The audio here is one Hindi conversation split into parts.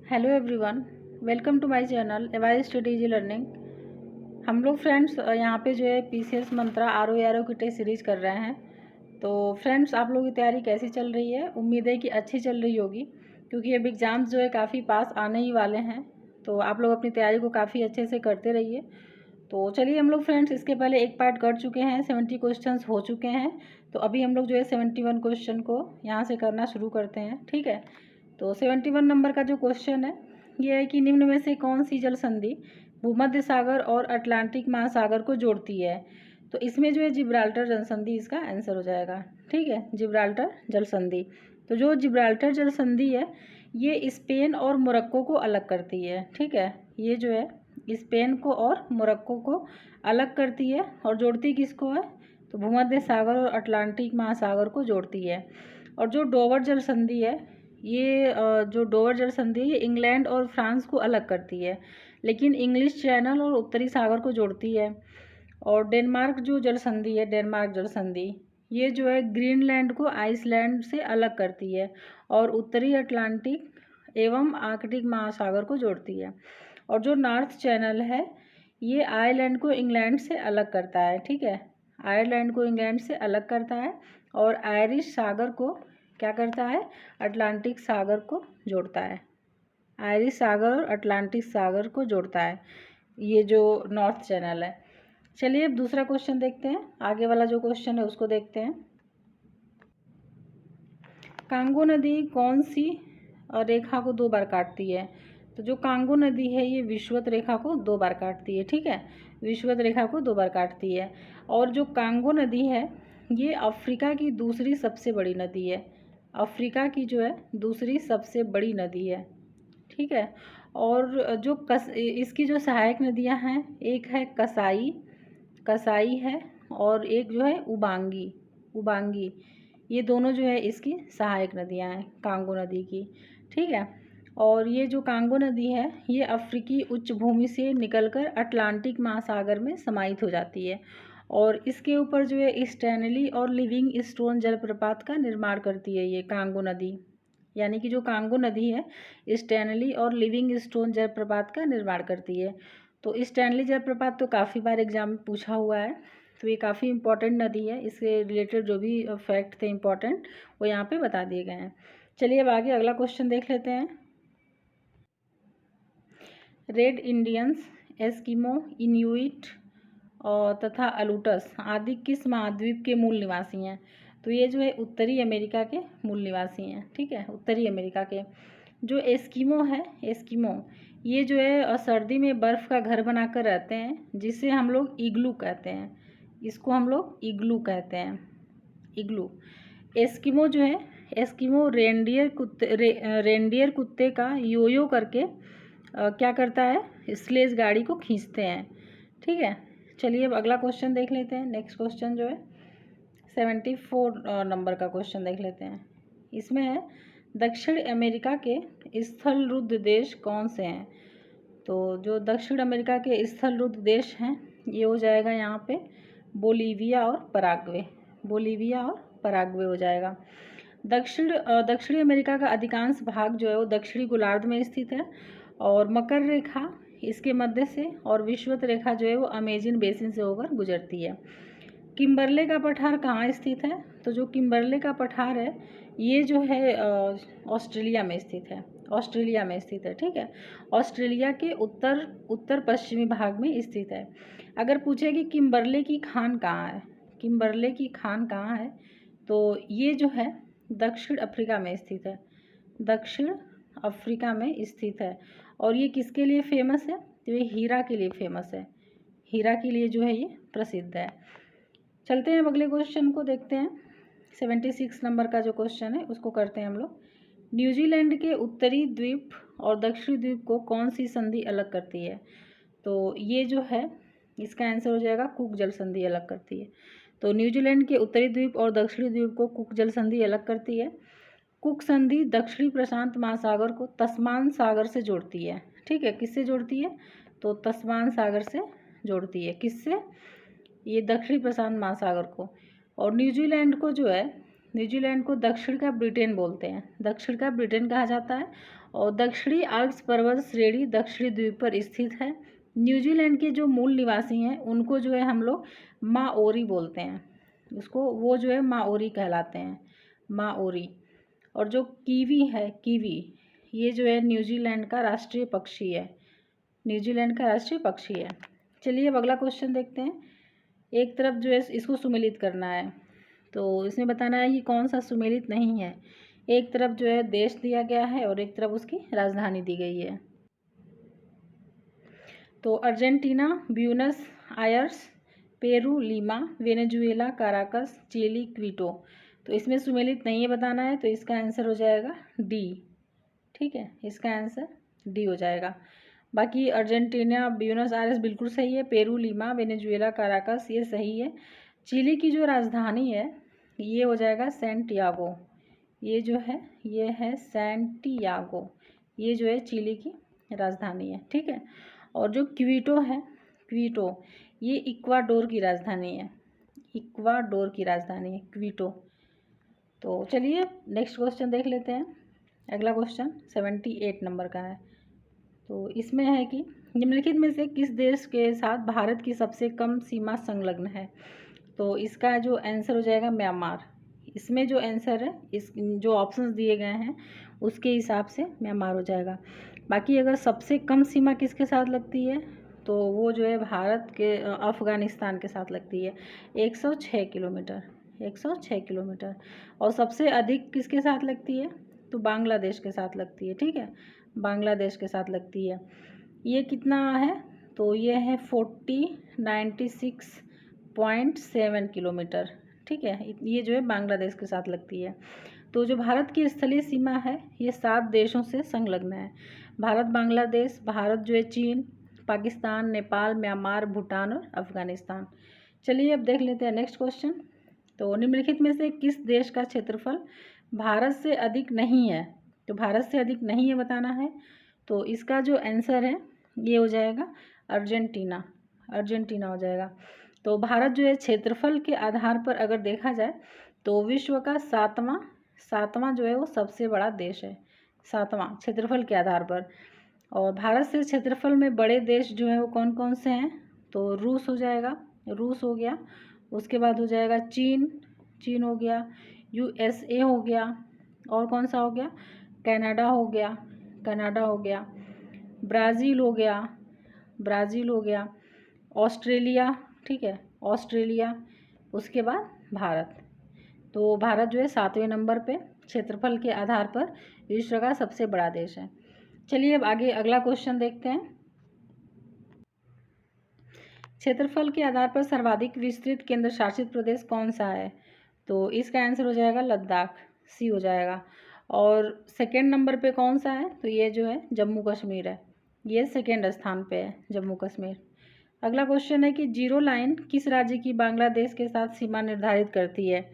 Hello everyone, welcome to my channel AY strategy learning. हम लोग फ्रेंड्स यहाँ पे जो है पीसीएस मंत्रा आर की टेस्ट सीरीज कर रहे हैं। तो फ्रेंड्स, आप लोगों की तैयारी कैसी चल रही है? उम्मीद है कि अच्छी चल रही होगी, क्योंकि अब एग्ज़ाम्स जो है काफ़ी पास आने ही वाले हैं। तो आप लोग अपनी तैयारी को काफ़ी अच्छे से करते रहिए। तो चलिए हम लोग फ्रेंड्स इसके पहले एक पार्ट कर चुके हैं, 70 क्वेश्चन हो चुके हैं। तो अभी हम लोग जो है 71 क्वेश्चन को यहाँ से करना शुरू करते हैं, ठीक है। तो 71 नंबर का जो क्वेश्चन है ये है कि निम्न में से कौन सी जल संधि भूमध्य सागर और अटलांटिक महासागर को जोड़ती है? तो इसमें जो है जिब्राल्टर जल संधि इसका आंसर हो जाएगा, ठीक है। जिब्राल्टर जल संधि, तो जो जिब्राल्टर जल संधि है ये स्पेन और मोरक्को को अलग करती है, ठीक है। ये जो है स्पेन को और मोरक्को को अलग करती है और जोड़ती किसको है? तो भूमध्य सागर और अटलांटिक महासागर को जोड़ती है। और जो डोवर जल संधि है ये जो डोवर जल संधि है ये इंग्लैंड और फ्रांस को अलग करती है, लेकिन इंग्लिश चैनल और उत्तरी सागर को जोड़ती है। और डेनमार्क जो जल संधि है, डेनमार्क जल संधि, ये जो है ग्रीनलैंड को आइसलैंड से अलग करती है और उत्तरी अटलांटिक एवं आर्कटिक महासागर को जोड़ती है। और जो नॉर्थ चैनल है ये आयरलैंड को इंग्लैंड से अलग करता है, ठीक है। आयरलैंड को इंग्लैंड से अलग करता है और आयरिश सागर को क्या करता है? अटलांटिक सागर को जोड़ता है। आयरिश सागर और अटलांटिक सागर को जोड़ता है ये जो नॉर्थ चैनल है। चलिए अब दूसरा क्वेश्चन देखते हैं, आगे वाला जो क्वेश्चन है उसको देखते हैं। कांगो नदी कौन सी रेखा को 2 बार काटती है? तो जो कांगो नदी है ये विषुवत रेखा को 2 बार काटती है, ठीक है। विषुवत रेखा को 2 बार काटती है। और जो कांगो नदी है ये अफ्रीका की दूसरी सबसे बड़ी नदी है। अफ्रीका की जो है दूसरी सबसे बड़ी नदी है, ठीक है। और जो इसकी जो सहायक नदियां हैं, एक है कसाई, कसाई है, और एक जो है उबांगी, उबांगी। ये दोनों जो है इसकी सहायक नदियां हैं कांगो नदी की, ठीक है। और ये जो कांगो नदी है ये अफ्रीकी उच्च भूमि से निकलकर अटलांटिक महासागर में समाहित हो जाती है और इसके ऊपर जो है स्टैनली और लिविंग स्टोन जलप्रपात का निर्माण करती है ये कांगो नदी। यानी कि जो कांगो नदी है स्टैनली और लिविंग स्टोन जलप्रपात का निर्माण करती है। तो स्टैनली जलप्रपात तो काफ़ी बार एग्जाम में पूछा हुआ है, तो ये काफ़ी इंपॉर्टेंट नदी है। इससे रिलेटेड जो भी फैक्ट थे इंपॉर्टेंट वो यहाँ पे बता दिए गए हैं। चलिए अब आगे अगला क्वेश्चन देख लेते हैं। रेड इंडियंस, एस्किमो, इन्यूइट और तथा अलूटस आदि किस महाद्वीप के मूल निवासी हैं? तो ये जो है उत्तरी अमेरिका के मूल निवासी हैं, ठीक है। उत्तरी अमेरिका के जो एस्किमो है, एस्किमो ये जो है सर्दी में बर्फ़ का घर बनाकर रहते हैं, जिसे हम लोग इग्लू कहते हैं। इसको हम लोग इग्लू कहते हैं, इग्लू। एस्किमो जो है, एस्किमो रेंडियर कुत्ते का योयो करके क्या करता है? स्लेज गाड़ी को खींचते हैं, ठीक है। चलिए अब अगला क्वेश्चन देख लेते हैं। नेक्स्ट क्वेश्चन जो है 74 नंबर का क्वेश्चन देख लेते हैं। इसमें है दक्षिण अमेरिका के स्थल रुद्ध देश कौन से हैं? तो जो दक्षिण अमेरिका के स्थल रुद्ध देश हैं ये हो जाएगा यहाँ पे बोलीविया और पराग्वे, बोलीविया और पराग्वे हो जाएगा। दक्षिणी अमेरिका का अधिकांश भाग जो है वो दक्षिणी गोलार्ध में स्थित है और मकर रेखा इसके मध्य से और विषुवत रेखा जो है वो अमेजन बेसिन से होकर गुजरती है। किम्बरले का पठार कहाँ स्थित है? तो जो किम्बरले का पठार है ये जो है ऑस्ट्रेलिया में स्थित है, ऑस्ट्रेलिया में स्थित है, ठीक है। ऑस्ट्रेलिया के उत्तर पश्चिमी भाग में स्थित है। अगर पूछे कि किम्बरले की खान कहाँ है, किम्बरले की खान कहाँ है, तो ये जो है दक्षिण अफ्रीका में स्थित है, दक्षिण अफ्रीका में स्थित है। और ये किसके लिए फेमस है? तो ये हीरा के लिए फेमस है, हीरा के लिए जो है ये प्रसिद्ध है। चलते हैं अब अगले क्वेश्चन को देखते हैं। 76 नंबर का जो क्वेश्चन है उसको करते हैं हम लोग। न्यूजीलैंड के उत्तरी द्वीप और दक्षिणी द्वीप को कौन सी संधि अलग करती है? तो ये जो है इसका आंसर हो जाएगा कुक जल संधि अलग करती है। तो न्यूजीलैंड के उत्तरी द्वीप और दक्षिणी द्वीप को कुक जल संधि अलग करती है। कुक संधि दक्षिणी प्रशांत महासागर को तस्मान सागर से जोड़ती है, ठीक है। किससे जोड़ती है? तो तस्मान सागर से जोड़ती है। किससे? ये दक्षिणी प्रशांत महासागर को। और न्यूजीलैंड को जो है न्यूजीलैंड को दक्षिण का ब्रिटेन बोलते हैं, दक्षिण का ब्रिटेन कहा जाता है। और दक्षिणी आल्प्स पर्वत श्रेणी दक्षिणी द्वीप पर स्थित है। न्यूजीलैंड के जो मूल निवासी हैं उनको जो है हम लोग माओरी बोलते हैं, उसको वो जो है माओरी कहलाते हैं, माओरी। और जो कीवी है, कीवी, ये जो है न्यूजीलैंड का राष्ट्रीय पक्षी है, न्यूजीलैंड का राष्ट्रीय पक्षी है। चलिए अब अगला क्वेश्चन देखते हैं। एक तरफ जो है इसको सुमेलित करना है, तो इसमें बताना है कि कौन सा सुमेलित नहीं है। एक तरफ जो है देश दिया गया है और एक तरफ उसकी राजधानी दी गई है। तो Argentina Buenos Aires, Peru Lima, Venezuela Caracas, Chile Quito. तो इसमें सुमेलित नहीं है बताना है, तो इसका आंसर हो जाएगा डी। ठीक है, इसका आंसर डी हो जाएगा। बाकी अर्जेंटीना ब्यूनस आयर्स बिल्कुल सही है, पेरू लीमा, वेनेजुएला काराकस ये सही है। चिली की जो राजधानी है ये हो जाएगा सैंटियागो, ये जो है ये है सैंटियागो, ये जो है चिली की राजधानी है। ठीक है, और जो क्विटो है, क्विटो ये इक्वाडोर की राजधानी है, इक्वाडोर की राजधानी है क्विटो। तो चलिए नेक्स्ट क्वेश्चन देख लेते हैं। अगला क्वेश्चन 78 नंबर का है। तो इसमें है कि निम्नलिखित में से किस देश के साथ भारत की सबसे कम सीमा संलग्न है। तो इसका जो आंसर हो जाएगा म्यांमार। इसमें जो आंसर है, इस जो ऑप्शंस दिए गए हैं उसके हिसाब से म्यांमार हो जाएगा। बाकी अगर सबसे कम सीमा किसके साथ लगती है तो वो जो है भारत के अफ़गानिस्तान के साथ लगती है, 106 किलोमीटर, 106 किलोमीटर। और सबसे अधिक किसके साथ लगती है तो बांग्लादेश के साथ लगती है। ठीक है, बांग्लादेश के साथ लगती है। ये कितना है तो ये है 96.7 किलोमीटर। ठीक है, ये जो है बांग्लादेश के साथ लगती है। तो जो भारत की स्थलीय सीमा है ये 7 देशों से संलग्न है। भारत बांग्लादेश, भारत जो है चीन, पाकिस्तान, नेपाल, म्यांमार, भूटान और अफ़गानिस्तान। चलिए अब देख लेते हैं नेक्स्ट क्वेश्चन। तो निम्नलिखित में से किस देश का क्षेत्रफल भारत से अधिक नहीं है। तो भारत से अधिक नहीं है बताना है, तो इसका जो आंसर है ये हो जाएगा अर्जेंटीना, अर्जेंटीना हो जाएगा। तो भारत जो है क्षेत्रफल के आधार पर अगर देखा जाए तो विश्व का सातवां जो है वो सबसे बड़ा देश है, सातवां क्षेत्रफल के आधार पर। और भारत से क्षेत्रफल में बड़े देश जो है वो कौन कौन से हैं तो रूस हो जाएगा, रूस हो गया। उसके बाद हो जाएगा चीन, चीन हो गया। यूएसए हो गया, और कौन सा हो गया, कनाडा हो गया, कनाडा हो गया। ब्राज़ील हो गया, ब्राज़ील हो गया। ऑस्ट्रेलिया, ठीक है, ऑस्ट्रेलिया। उसके बाद भारत। तो भारत जो है 7वें नंबर पे क्षेत्रफल के आधार पर विश्व का सबसे बड़ा देश है। चलिए अब आगे अगला क्वेश्चन देखते हैं। क्षेत्रफल के आधार पर सर्वाधिक विस्तृत केंद्र शासित प्रदेश कौन सा है। तो इसका आंसर हो जाएगा लद्दाख, सी हो जाएगा। और सेकेंड नंबर पे कौन सा है तो ये जो है जम्मू कश्मीर है, ये सेकेंड स्थान पे है जम्मू कश्मीर। अगला क्वेश्चन है कि जीरो लाइन किस राज्य की बांग्लादेश के साथ सीमा निर्धारित करती है।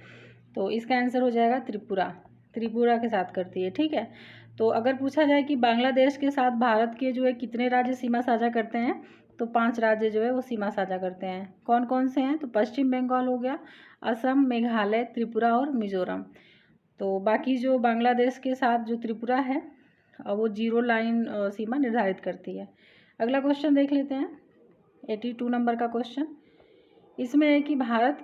तो इसका आंसर हो जाएगा त्रिपुरा, त्रिपुरा के साथ करती है। ठीक है, तो अगर पूछा जाए कि बांग्लादेश के साथ भारत के जो है कितने राज्य सीमा साझा करते हैं तो 5 राज्य जो है वो सीमा साझा करते हैं। कौन कौन से हैं तो पश्चिम बंगाल हो गया, असम, मेघालय, त्रिपुरा और मिजोरम। तो बाकी जो बांग्लादेश के साथ जो त्रिपुरा है वो जीरो लाइन सीमा निर्धारित करती है। अगला क्वेश्चन देख लेते हैं 82 नंबर का क्वेश्चन। इसमें है कि भारत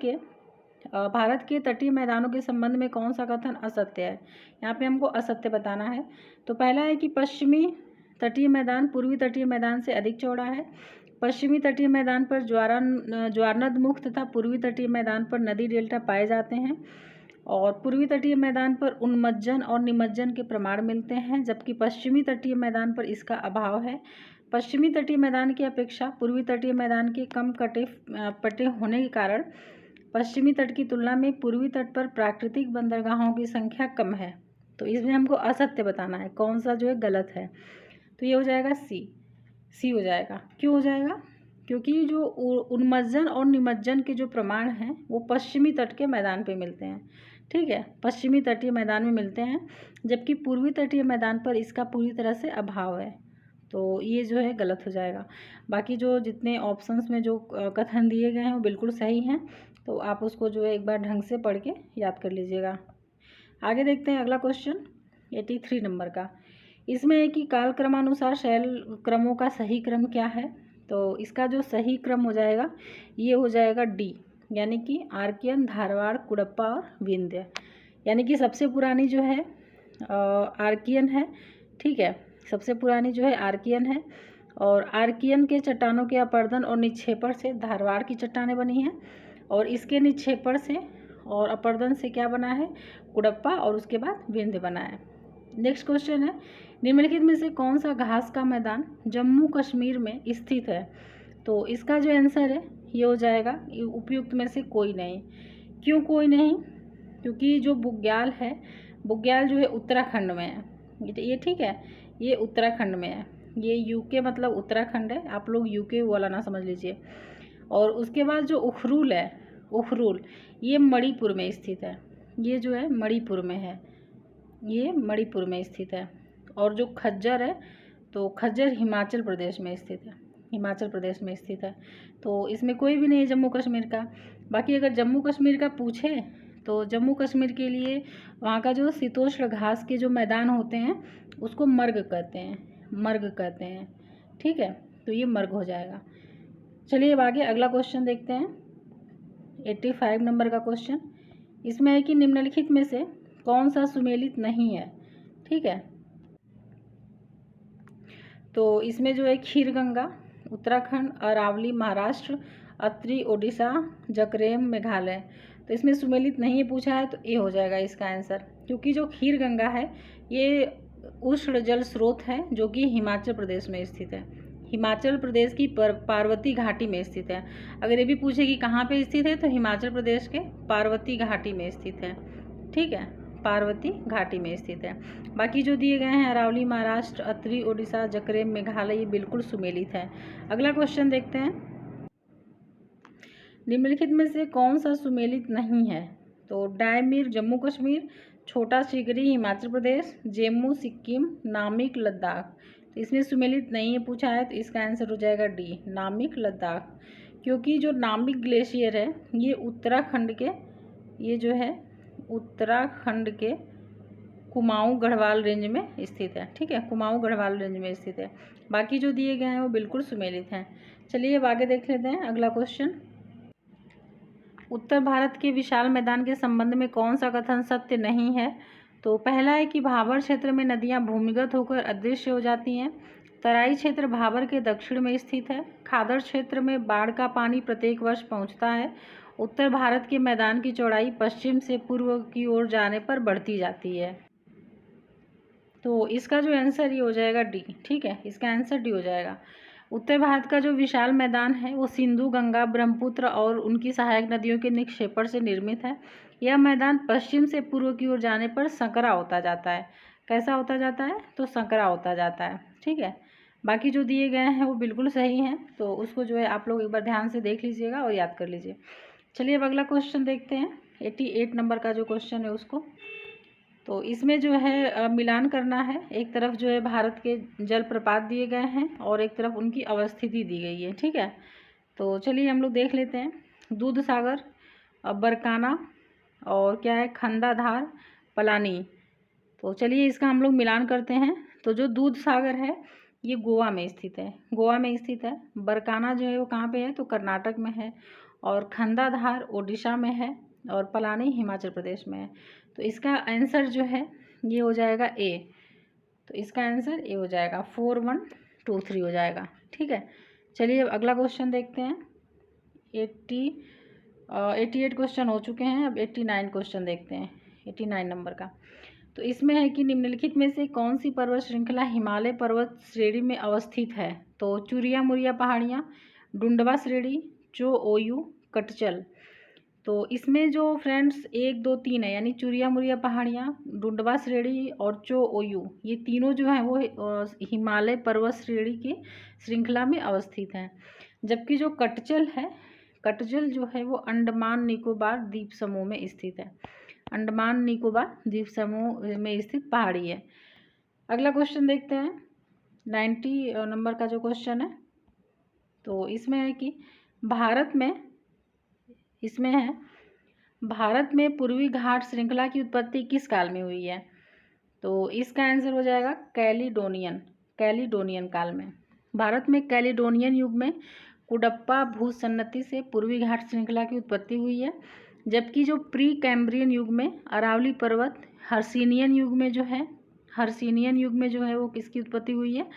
के तटीय मैदानों के संबंध में कौन सा कथन असत्य है। यहाँ पे हमको असत्य बताना है। तो पहला है कि पश्चिमी तटीय मैदान पूर्वी तटीय मैदान से अधिक चौड़ा है। पश्चिमी तटीय मैदान पर ज्वारनदमुख तथा पूर्वी तटीय मैदान पर नदी डेल्टा पाए जाते हैं। और पूर्वी तटीय मैदान पर उन्मज्जन और निमज्जन के प्रमाण मिलते हैं, जबकि पश्चिमी तटीय मैदान पर इसका अभाव है। पश्चिमी तटीय मैदान की अपेक्षा पूर्वी तटीय मैदान के कम पटे होने के कारण पश्चिमी तट की तुलना में पूर्वी तट पर प्राकृतिक बंदरगाहों की संख्या कम है। तो इसमें हमको असत्य बताना है, कौन सा जो है गलत है। तो ये हो जाएगा सी हो जाएगा। क्यों हो जाएगा, क्योंकि जो उन्मज्जन और निमज्जन के जो प्रमाण हैं वो पश्चिमी तट के मैदान पे मिलते हैं। ठीक है, पश्चिमी तटीय मैदान में मिलते हैं, जबकि पूर्वी तटीय मैदान पर इसका पूरी तरह से अभाव है। तो ये जो है गलत हो जाएगा। बाकी जो जितने ऑप्शंस में जो कथन दिए गए हैं वो बिल्कुल सही हैं, तो आप उसको जो है एक बार ढंग से पढ़ के याद कर लीजिएगा। आगे देखते हैं अगला क्वेश्चन 83 नंबर का। इसमें है कि कालक्रमानुसार शैल क्रमों का सही क्रम क्या है। तो इसका जो सही क्रम हो जाएगा ये हो जाएगा डी, यानी कि आर्कियन, धारवाड़, कुडप्पा और विंध्य। यानी कि सबसे पुरानी जो है आर्कियन है, ठीक है, सबसे पुरानी जो है आर्कियन है। और आर्कियन के चट्टानों के अपर्दन और निक्षेपण से धारवाड़ की चट्टानें बनी हैं, और इसके निक्षेपण से और अपर्दन से क्या बना है, कुडप्पा, और उसके बाद विंध्य बना है। नेक्स्ट क्वेश्चन है, निम्नलिखित में से कौन सा घास का मैदान जम्मू कश्मीर में स्थित है। तो इसका जो आंसर है ये हो जाएगा उपयुक्त में से कोई नहीं। क्यों कोई नहीं, क्योंकि जो बुग्याल है, बुग्याल जो है उत्तराखंड में है, ये ठीक है, ये उत्तराखंड में है। ये यूके मतलब उत्तराखंड है, आप लोग यूके वाला ना समझ लीजिए। और उसके बाद जो उखरूल है, उखरूल ये मणिपुर में स्थित है, ये जो है मणिपुर में है, ये मणिपुर में स्थित है। और जो खज्जर है, तो खज्जर हिमाचल प्रदेश में स्थित है, हिमाचल प्रदेश में स्थित है। तो इसमें कोई भी नहीं है जम्मू कश्मीर का। बाकी अगर जम्मू कश्मीर का पूछे तो जम्मू कश्मीर के लिए वहाँ का जो शीतोष्ण घास के जो मैदान होते हैं उसको मर्ग कहते हैं, मर्ग कहते हैं, ठीक है। तो ये मर्ग हो जाएगा। चलिए अब आगे अगला क्वेश्चन देखते हैं 85 नंबर का क्वेश्चन। इसमें है कि निम्नलिखित में से कौन सा सुमेलित नहीं है, ठीक है। तो इसमें जो है खीरगंगा उत्तराखंड, अरावली महाराष्ट्र, अत्रि ओडिशा, जकरेम मेघालय। तो इसमें सुमेलित नहीं है पूछा है, तो ये हो जाएगा इसका आंसर। क्योंकि जो खीरगंगा है ये उष्ण जल स्रोत है जो कि हिमाचल प्रदेश में स्थित है, हिमाचल प्रदेश की पार्वती घाटी में स्थित है। अगर ये भी पूछे कि कहाँ पे स्थित है, तो हिमाचल प्रदेश के पार्वती घाटी में स्थित है, ठीक है, पार्वती घाटी में स्थित है। बाकी जो दिए गए हैं अरावली महाराष्ट्र, अत्रि ओडिशा, जकरेम मेघालय, ये बिल्कुल सुमेलित है। अगला क्वेश्चन देखते हैं, निम्नलिखित में से कौन सा सुमेलित नहीं है। तो डायमीर जम्मू कश्मीर, छोटा सीगरी हिमाचल प्रदेश, जेम्मू सिक्किम, नामिक लद्दाख। तो इसमें सुमेलित नहीं है पूछा है, तो इसका आंसर हो जाएगा डी, नामिक लद्दाख। क्योंकि जो नामिक ग्लेशियर है ये उत्तराखंड के, ये जो है उत्तराखंड के कुमाऊं गढ़वाल रेंज में स्थित है, ठीक है, कुमाऊं गढ़वाल रेंज में स्थित है। बाकी जो दिए गए हैं वो बिल्कुल सुमेलित हैं। चलिए अब आगे देख लेते हैं अगला क्वेश्चन। उत्तर भारत के विशाल मैदान के संबंध में कौन सा कथन सत्य नहीं है। तो पहला है कि भाबर क्षेत्र में नदियां भूमिगत होकर अदृश्य हो जाती हैं। तराई क्षेत्र भाबर के दक्षिण में स्थित है। खादर क्षेत्र में बाढ़ का पानी प्रत्येक वर्ष पहुंचता है। उत्तर भारत के मैदान की चौड़ाई पश्चिम से पूर्व की ओर जाने पर बढ़ती जाती है। तो इसका जो आंसर ये हो जाएगा डी, ठीक है, इसका आंसर डी हो जाएगा। उत्तर भारत का जो विशाल मैदान है वो सिंधु, गंगा, ब्रह्मपुत्र और उनकी सहायक नदियों के निक्षेपण से निर्मित है। यह मैदान पश्चिम से पूर्व की ओर जाने पर संकरा होता जाता है। कैसा होता जाता है, तो संकरा होता जाता है, ठीक है। बाकी जो दिए गए हैं वो बिल्कुल सही हैं, तो उसको जो है आप लोग एक बार ध्यान से देख लीजिएगा और याद कर लीजिए। चलिए अब अगला क्वेश्चन देखते हैं 88 नंबर का जो क्वेश्चन है उसको। तो इसमें जो है मिलान करना है। एक तरफ जो है भारत के जलप्रपात दिए गए हैं और एक तरफ उनकी अवस्थिति दी गई है, ठीक है। तो चलिए हम लोग देख लेते हैं। दूध सागर, बरकाना और क्या है, खंडाधार, पलानी। तो चलिए इसका हम लोग मिलान करते हैं। तो जो दूध सागर है ये गोवा में स्थित है, गोवा में स्थित है। बरकाना जो है वो कहाँ पे है, तो कर्नाटक में है। और खंडाधार ओडिशा में है और पलानी हिमाचल प्रदेश में है। तो इसका आंसर जो है ये हो जाएगा ए। तो इसका आंसर ए हो जाएगा, 4123 हो जाएगा, ठीक है। चलिए अब अगला क्वेश्चन देखते हैं। 88 क्वेश्चन हो चुके हैं, अब 89 क्वेश्चन देखते हैं, 89 नंबर का। तो इसमें है कि निम्नलिखित में से कौन सी पर्वत श्रृंखला हिमालय पर्वत श्रेणी में अवस्थित है। तो चुरिया मुरिया पहाड़ियाँ, डुंडवा श्रेणी, चो ओयू, कटचल। तो इसमें जो फ्रेंड्स 1 2 3 है, यानी चुरिया मुरिया पहाड़ियाँ, डुंडवा श्रेणी और चो ओयू, ये तीनों जो हैं वो हिमालय पर्वत श्रेणी की श्रृंखला में अवस्थित हैं। जबकि जो कटचल है, कटचल जो है वो अंडमान निकोबार द्वीप समूह में स्थित है, अंडमान निकोबार द्वीप समूह में स्थित पहाड़ी है। अगला क्वेश्चन देखते हैं 90 नंबर का जो क्वेश्चन है। तो इसमें है कि भारत में, इसमें है भारत में पूर्वी घाट श्रृंखला की उत्पत्ति किस काल में हुई है? तो इसका आंसर हो जाएगा कैलिडोनियन काल में। भारत में कैलिडोनियन युग में कुडप्पा भूसन्नति से पूर्वी घाट श्रृंखला की उत्पत्ति हुई है, जबकि जो प्री कैम्ब्रियन युग में अरावली पर्वत, हर्सिनियन युग में जो है वो किसकी उत्पत्ति हुई है?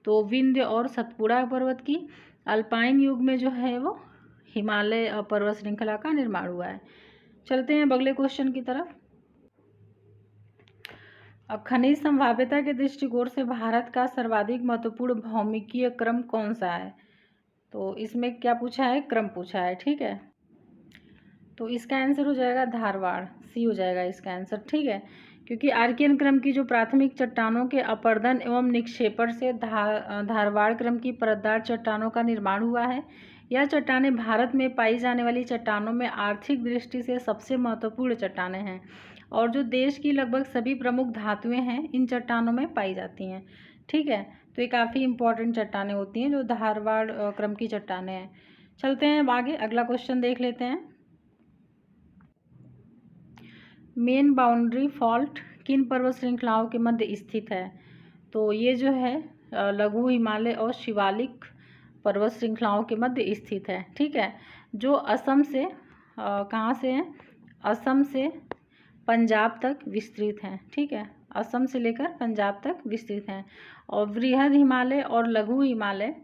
तो विंध्य और सतपुड़ा पर्वत की। अल्पाइन युग में जो है वो हिमालय पर्वत श्रृंखला का निर्माण हुआ है। चलते हैं अगले क्वेश्चन की तरफ। खनिज संभाव्यता के दृष्टिकोण से भारत का सर्वाधिक महत्वपूर्ण भौमिकीय क्रम कौन सा है? तो इसमें क्या पूछा है? क्रम पूछा है, ठीक है। तो इसका आंसर हो जाएगा धारवाड़, सी हो जाएगा इसका आंसर, ठीक है। क्योंकि आर्कियन क्रम की जो प्राथमिक चट्टानों के अपर्दन एवं निक्षेपण से धारवाड़ क्रम की परतदार चट्टानों का निर्माण हुआ है। यह चट्टानें भारत में पाई जाने वाली चट्टानों में आर्थिक दृष्टि से सबसे महत्वपूर्ण चट्टानें हैं और जो देश की लगभग सभी प्रमुख धातुएं हैं इन चट्टानों में पाई जाती हैं, ठीक है। तो ये काफ़ी इंपॉर्टेंट चट्टानें होती हैं जो धारवाड़ क्रम की चट्टानें हैं। चलते हैं आगे, अगला क्वेश्चन देख लेते हैं। मेन बाउंड्री फॉल्ट किन पर्वत श्रृंखलाओं के मध्य स्थित है? तो ये जो है लघु हिमालय और शिवालिक पर्वत श्रृंखलाओं के मध्य स्थित है, ठीक है। जो असम से कहाँ से है? असम से पंजाब तक विस्तृत हैं, ठीक है। असम से लेकर पंजाब तक विस्तृत हैं। और वृहद हिमालय और लघु हिमालय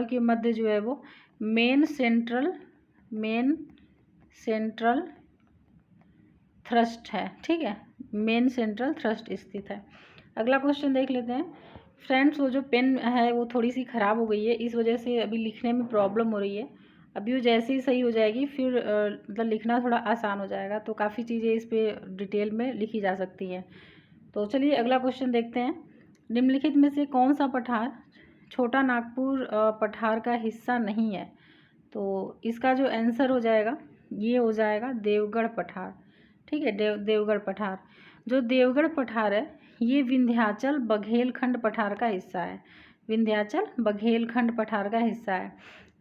के मध्य जो है वो मेन सेंट्रल थ्रस्ट है, ठीक है। मेन सेंट्रल थ्रस्ट स्थित है। अगला क्वेश्चन देख लेते हैं। फ्रेंड्स, वो जो पेन है वो थोड़ी सी ख़राब हो गई है, इस वजह से अभी लिखने में प्रॉब्लम हो रही है। अभी वो जैसे ही सही हो जाएगी फिर मतलब लिखना थोड़ा आसान हो जाएगा, तो काफ़ी चीज़ें इस पर डिटेल में लिखी जा सकती हैं। तो चलिए अगला क्वेश्चन देखते हैं। निम्नलिखित में से कौन सा पठार छोटा नागपुर पठार का हिस्सा नहीं है? तो इसका जो आंसर हो जाएगा ये हो जाएगा देवगढ़ पठार, ठीक है। देवगढ़ पठार, जो देवगढ़ पठार है ये विंध्याचल बघेलखंड पठार का हिस्सा है। विंध्याचल बघेलखंड पठार का हिस्सा है,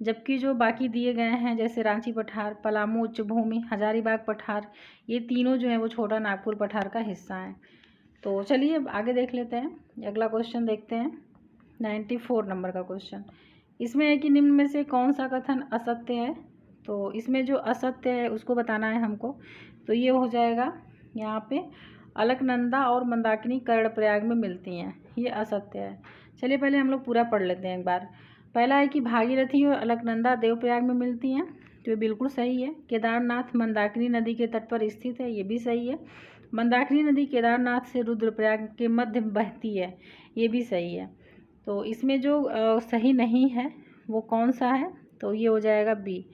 जबकि जो बाकी दिए गए हैं जैसे रांची पठार, पलामू उच्च भूमि, हजारीबाग पठार, ये तीनों जो है वो छोटा नागपुर पठार का हिस्सा है। तो चलिए अब आगे देख लेते हैं। अगला क्वेश्चन देखते हैं, 94 नंबर का क्वेश्चन। इसमें है कि निम्न में से कौन सा कथन असत्य है? तो इसमें जो असत्य है उसको बताना है हमको। तो ये हो जाएगा यहाँ पे अलकनंदा और मंदाकिनी कर्णप्रयाग में मिलती हैं, ये असत्य है। चलिए पहले हम लोग पूरा पढ़ लेते हैं एक बार। पहला है कि भागीरथी और अलकनंदा देवप्रयाग में मिलती हैं, तो ये बिल्कुल सही है। केदारनाथ मंदाकिनी नदी के तट पर स्थित है, ये भी सही है। मंदाकिनी नदी केदारनाथ से रुद्रप्रयाग के मध्य बहती है, ये भी सही है। तो इसमें जो सही नहीं है वो कौन सा है? तो ये हो जाएगा बी,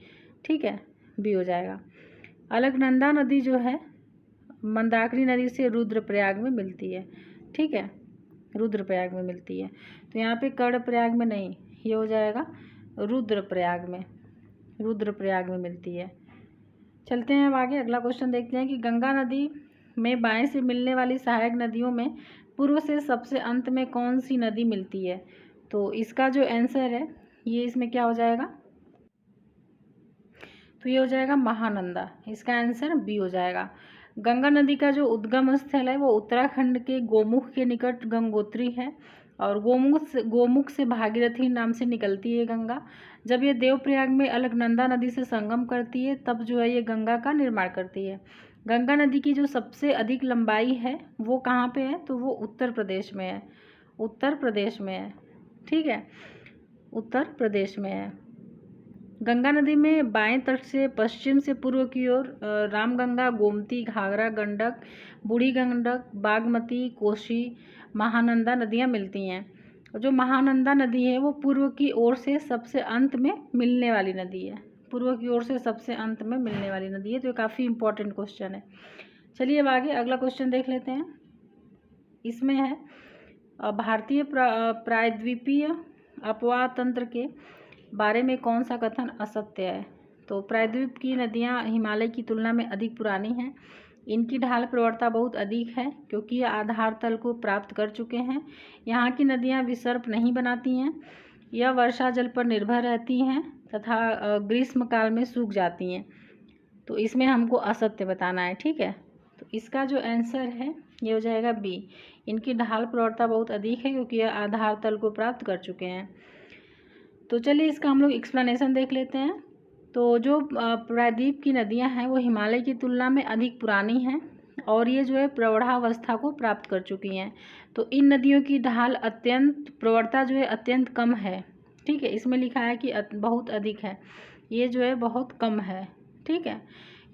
ठीक है, बी हो जाएगा। अलकनंदा नदी जो है मंदाकिनी नदी से रुद्रप्रयाग में मिलती है, ठीक है, रुद्रप्रयाग में मिलती है। तो यहाँ पे कर्णप्रयाग में नहीं, ये हो जाएगा रुद्रप्रयाग में मिलती है। चलते हैं अब आगे, अगला क्वेश्चन देखते हैं कि गंगा नदी में बाएं से मिलने वाली सहायक नदियों में पूर्व से सबसे अंत में कौन सी नदी मिलती है? तो इसका जो आंसर है ये इसमें क्या हो जाएगा? तो ये हो जाएगा महानंदा, इसका आंसर बी हो जाएगा। गंगा नदी का जो उद्गम स्थल है वो उत्तराखंड के गोमुख के निकट गंगोत्री है और गोमुख से भागीरथी नाम से निकलती है गंगा। जब ये देवप्रयाग में अलकनंदा नदी से संगम करती है तब जो है ये गंगा का निर्माण करती है। गंगा नदी की जो सबसे अधिक लंबाई है वो कहाँ पे है? तो वो उत्तर प्रदेश में है, ठीक है, उत्तर प्रदेश में है। गंगा नदी में बाएं तट से पश्चिम से पूर्व की ओर रामगंगा, गोमती, घाघरा, गंडक, बूढ़ी गंडक, बागमती, कोसी, महानंदा नदियां मिलती हैं। और जो महानंदा नदी है वो पूर्व की ओर से सबसे अंत में मिलने वाली नदी है, तो ये काफ़ी इंपॉर्टेंट क्वेश्चन है। चलिए अब आगे अगला क्वेश्चन देख लेते हैं। इसमें है भारतीय प्रायद्वीपीय अपवाह तंत्र के बारे में कौन सा कथन असत्य है? तो प्रायद्वीप की नदियां हिमालय की तुलना में अधिक पुरानी हैं। इनकी ढाल प्रवणता बहुत अधिक है क्योंकि ये आधार तल को प्राप्त कर चुके हैं। यहाँ की नदियां विसर्प नहीं बनाती हैं, यह वर्षा जल पर निर्भर रहती हैं तथा ग्रीष्म काल में सूख जाती हैं। तो इसमें हमको असत्य बताना है, ठीक है। तो इसका जो आंसर है ये हो जाएगा बी। इनकी ढाल प्रवणता बहुत अधिक है क्योंकि यह आधार तल को प्राप्त कर चुके हैं। तो चलिए इसका हम लोग एक्सप्लेनेशन देख लेते हैं। तो जो प्रायद्वीप की नदियां हैं वो हिमालय की तुलना में अधिक पुरानी हैं और ये जो है प्रौढ़ावस्था को प्राप्त कर चुकी हैं। तो इन नदियों की ढाल प्रवणता जो है अत्यंत कम है, ठीक है। इसमें लिखा है कि बहुत अधिक है, ये जो है बहुत कम है, ठीक है।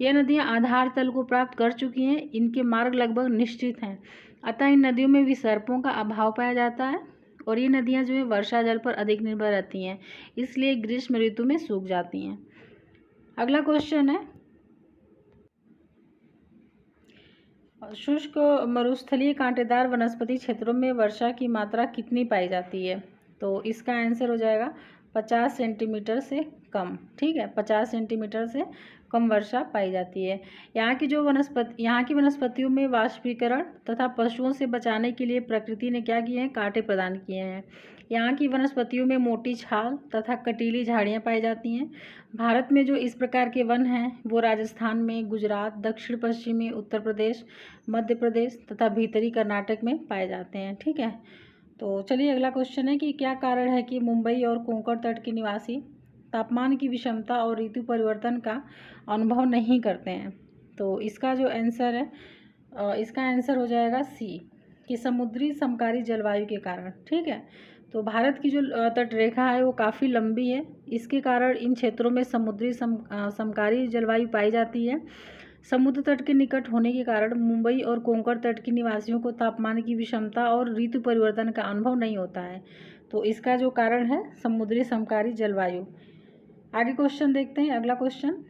यह नदियां आधार तल को प्राप्त कर चुकी हैं, इनके मार्ग लगभग निश्चित हैं, अतः इन नदियों में विसर्पों का अभाव पाया जाता है और ये नदियां जो है वर्षा जल पर अधिक निर्भर रहती हैं, इसलिए ग्रीष्म ऋतु में सूख जाती हैं। अगला क्वेश्चन है, शुष्क मरुस्थलीय कांटेदार वनस्पति क्षेत्रों में वर्षा की मात्रा कितनी पाई जाती है? तो इसका आंसर हो जाएगा 50 सेंटीमीटर से कम, ठीक है। 50 सेंटीमीटर से कम वर्षा पाई जाती है। यहाँ की वनस्पतियों में वाष्पीकरण तथा पशुओं से बचाने के लिए प्रकृति ने क्या किए हैं? कांटे प्रदान किए हैं। यहाँ की वनस्पतियों में मोटी छाल तथा कटीली झाड़ियाँ पाई जाती हैं। भारत में जो इस प्रकार के वन हैं वो राजस्थान में, गुजरात, दक्षिण पश्चिमी उत्तर प्रदेश, मध्य प्रदेश तथा भीतरी कर्नाटक में पाए जाते हैं, ठीक है। तो चलिए अगला क्वेश्चन है कि क्या कारण है कि मुंबई और कोंकण तट के निवासी तापमान की विषमता और ऋतु परिवर्तन का अनुभव नहीं करते हैं? तो इसका जो आंसर है इसका आंसर हो जाएगा सी, कि समुद्री समकारी जलवायु के कारण, ठीक है। तो भारत की जो तटरेखा है वो काफ़ी लंबी है, इसके कारण इन क्षेत्रों में समुद्री समकारी जलवायु पाई जाती है। समुद्र तट के निकट होने के कारण मुंबई और कोंकण तट के निवासियों को तापमान की विषमता और ऋतु परिवर्तन का अनुभव नहीं होता है। तो इसका जो कारण है समुद्री समकारी जलवायु। आगे क्वेश्चन देखते हैं। अगला क्वेश्चन,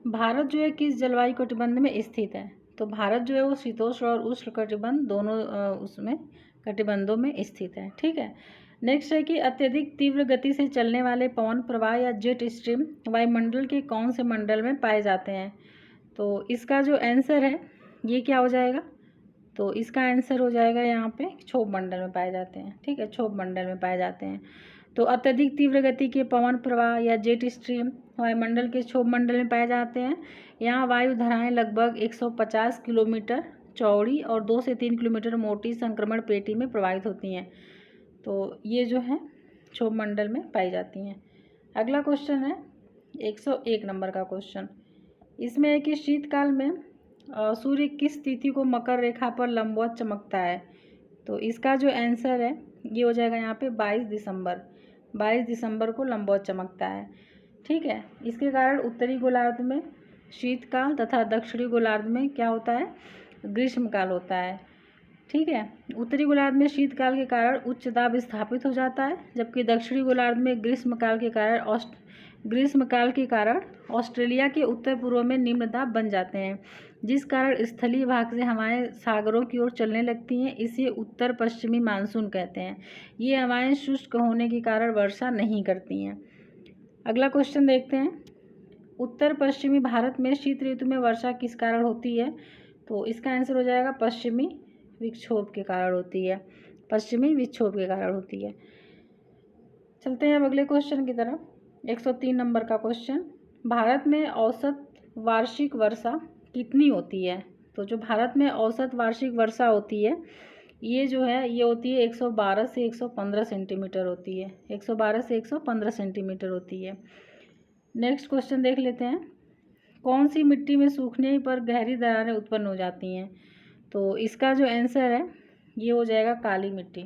भारत जो है किस जलवायु कटिबंध में स्थित है? तो भारत जो है वो शीतोष्ण और उष्ण कटिबंध दोनों उसमें कटिबंधों में स्थित है, ठीक है। नेक्स्ट है कि अत्यधिक तीव्र गति से चलने वाले पवन प्रवाह या जेट स्ट्रीम वायुमंडल के कौन से मंडल में पाए जाते हैं? तो इसका जो आंसर है ये क्या हो जाएगा? तो इसका आंसर हो जाएगा यहाँ पे क्षोभ मंडल में पाए जाते हैं, ठीक है। क्षोभ मंडल में पाए जाते हैं। तो अत्यधिक तीव्र गति के पवन प्रवाह या जेट स्ट्रीम वायुमंडल के क्षोभ मंडल में पाए जाते हैं। यहाँ वायु धाराएं लगभग 150 किलोमीटर चौड़ी और 2 से 3 किलोमीटर मोटी संक्रमण पेटी में प्रवाहित होती हैं। तो ये जो है क्षोभ मंडल में पाई जाती हैं। अगला क्वेश्चन है 101 नंबर का क्वेश्चन। इसमें है कि शीतकाल में सूर्य किस तिथि को मकर रेखा पर लंबवत चमकता है? तो इसका जो आंसर है ये हो जाएगा यहाँ पे 22 दिसंबर। 22 दिसंबर को लंबवत चमकता है, ठीक है। इसके कारण उत्तरी गोलार्ध में शीतकाल तथा दक्षिणी गोलार्ध में क्या होता है? ग्रीष्मकाल होता है, ठीक है। उत्तरी गोलार्ध में शीतकाल के कारण उच्च दाब स्थापित हो जाता है, जबकि दक्षिणी गोलार्ध में ग्रीष्मकाल के कारण ऑस्ट्रेलिया के उत्तर पूर्व में निम्न दाब बन जाते हैं, जिस कारण स्थलीय भाग से हवाएं सागरों की ओर चलने लगती हैं। इसे उत्तर पश्चिमी मानसून कहते हैं। ये हवाएं शुष्क होने के कारण वर्षा नहीं करती हैं। अगला क्वेश्चन देखते हैं, उत्तर पश्चिमी भारत में शीत ऋतु में वर्षा किस कारण होती है? तो इसका आंसर हो जाएगा पश्चिमी विक्षोभ के कारण होती है। पश्चिमी विक्षोभ के कारण होती है। चलते हैं अब अगले क्वेश्चन की तरफ। 103 नंबर का क्वेश्चन, भारत में औसत वार्षिक वर्षा कितनी होती है? तो जो भारत में औसत वार्षिक वर्षा होती है ये जो है ये होती है 112 से 115 सेंटीमीटर होती है। 112 से 115 सेंटीमीटर होती है। नेक्स्ट क्वेश्चन देख लेते हैं, कौन सी मिट्टी में सूखने पर गहरी दरारें उत्पन्न हो जाती हैं? तो इसका जो आंसर है ये हो जाएगा काली मिट्टी।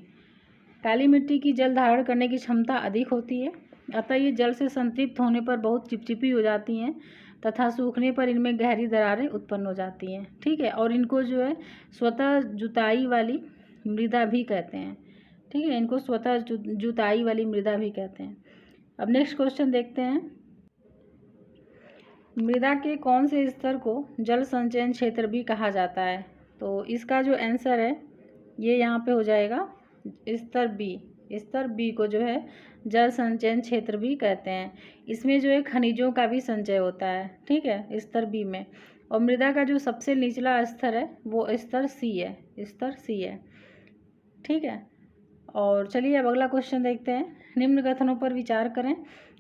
काली मिट्टी की जल धारण करने की क्षमता अधिक होती है, अतः ये जल से संतृप्त होने पर बहुत चिपचिपी हो जाती हैं तथा सूखने पर इनमें गहरी दरारें उत्पन्न हो जाती हैं, ठीक है। और इनको जो है स्वतः जुताई वाली मृदा भी कहते हैं, ठीक है। इनको स्वतः जुताई वाली मृदा भी कहते हैं। अब नेक्स्ट क्वेश्चन देखते हैं, मृदा के कौन से स्तर को जल संचयन क्षेत्र भी कहा जाता है? तो इसका जो आंसर है ये यहाँ पे हो जाएगा स्तर बी। स्तर बी को जो है जल संचयन क्षेत्र भी कहते हैं। इसमें जो है खनिजों का भी संचय होता है, ठीक है, स्तर बी में। और मृदा का जो सबसे निचला स्तर है वो स्तर सी है, स्तर सी है, ठीक है। और चलिए अब अगला क्वेश्चन देखते हैं, निम्न कथनों पर विचार करें।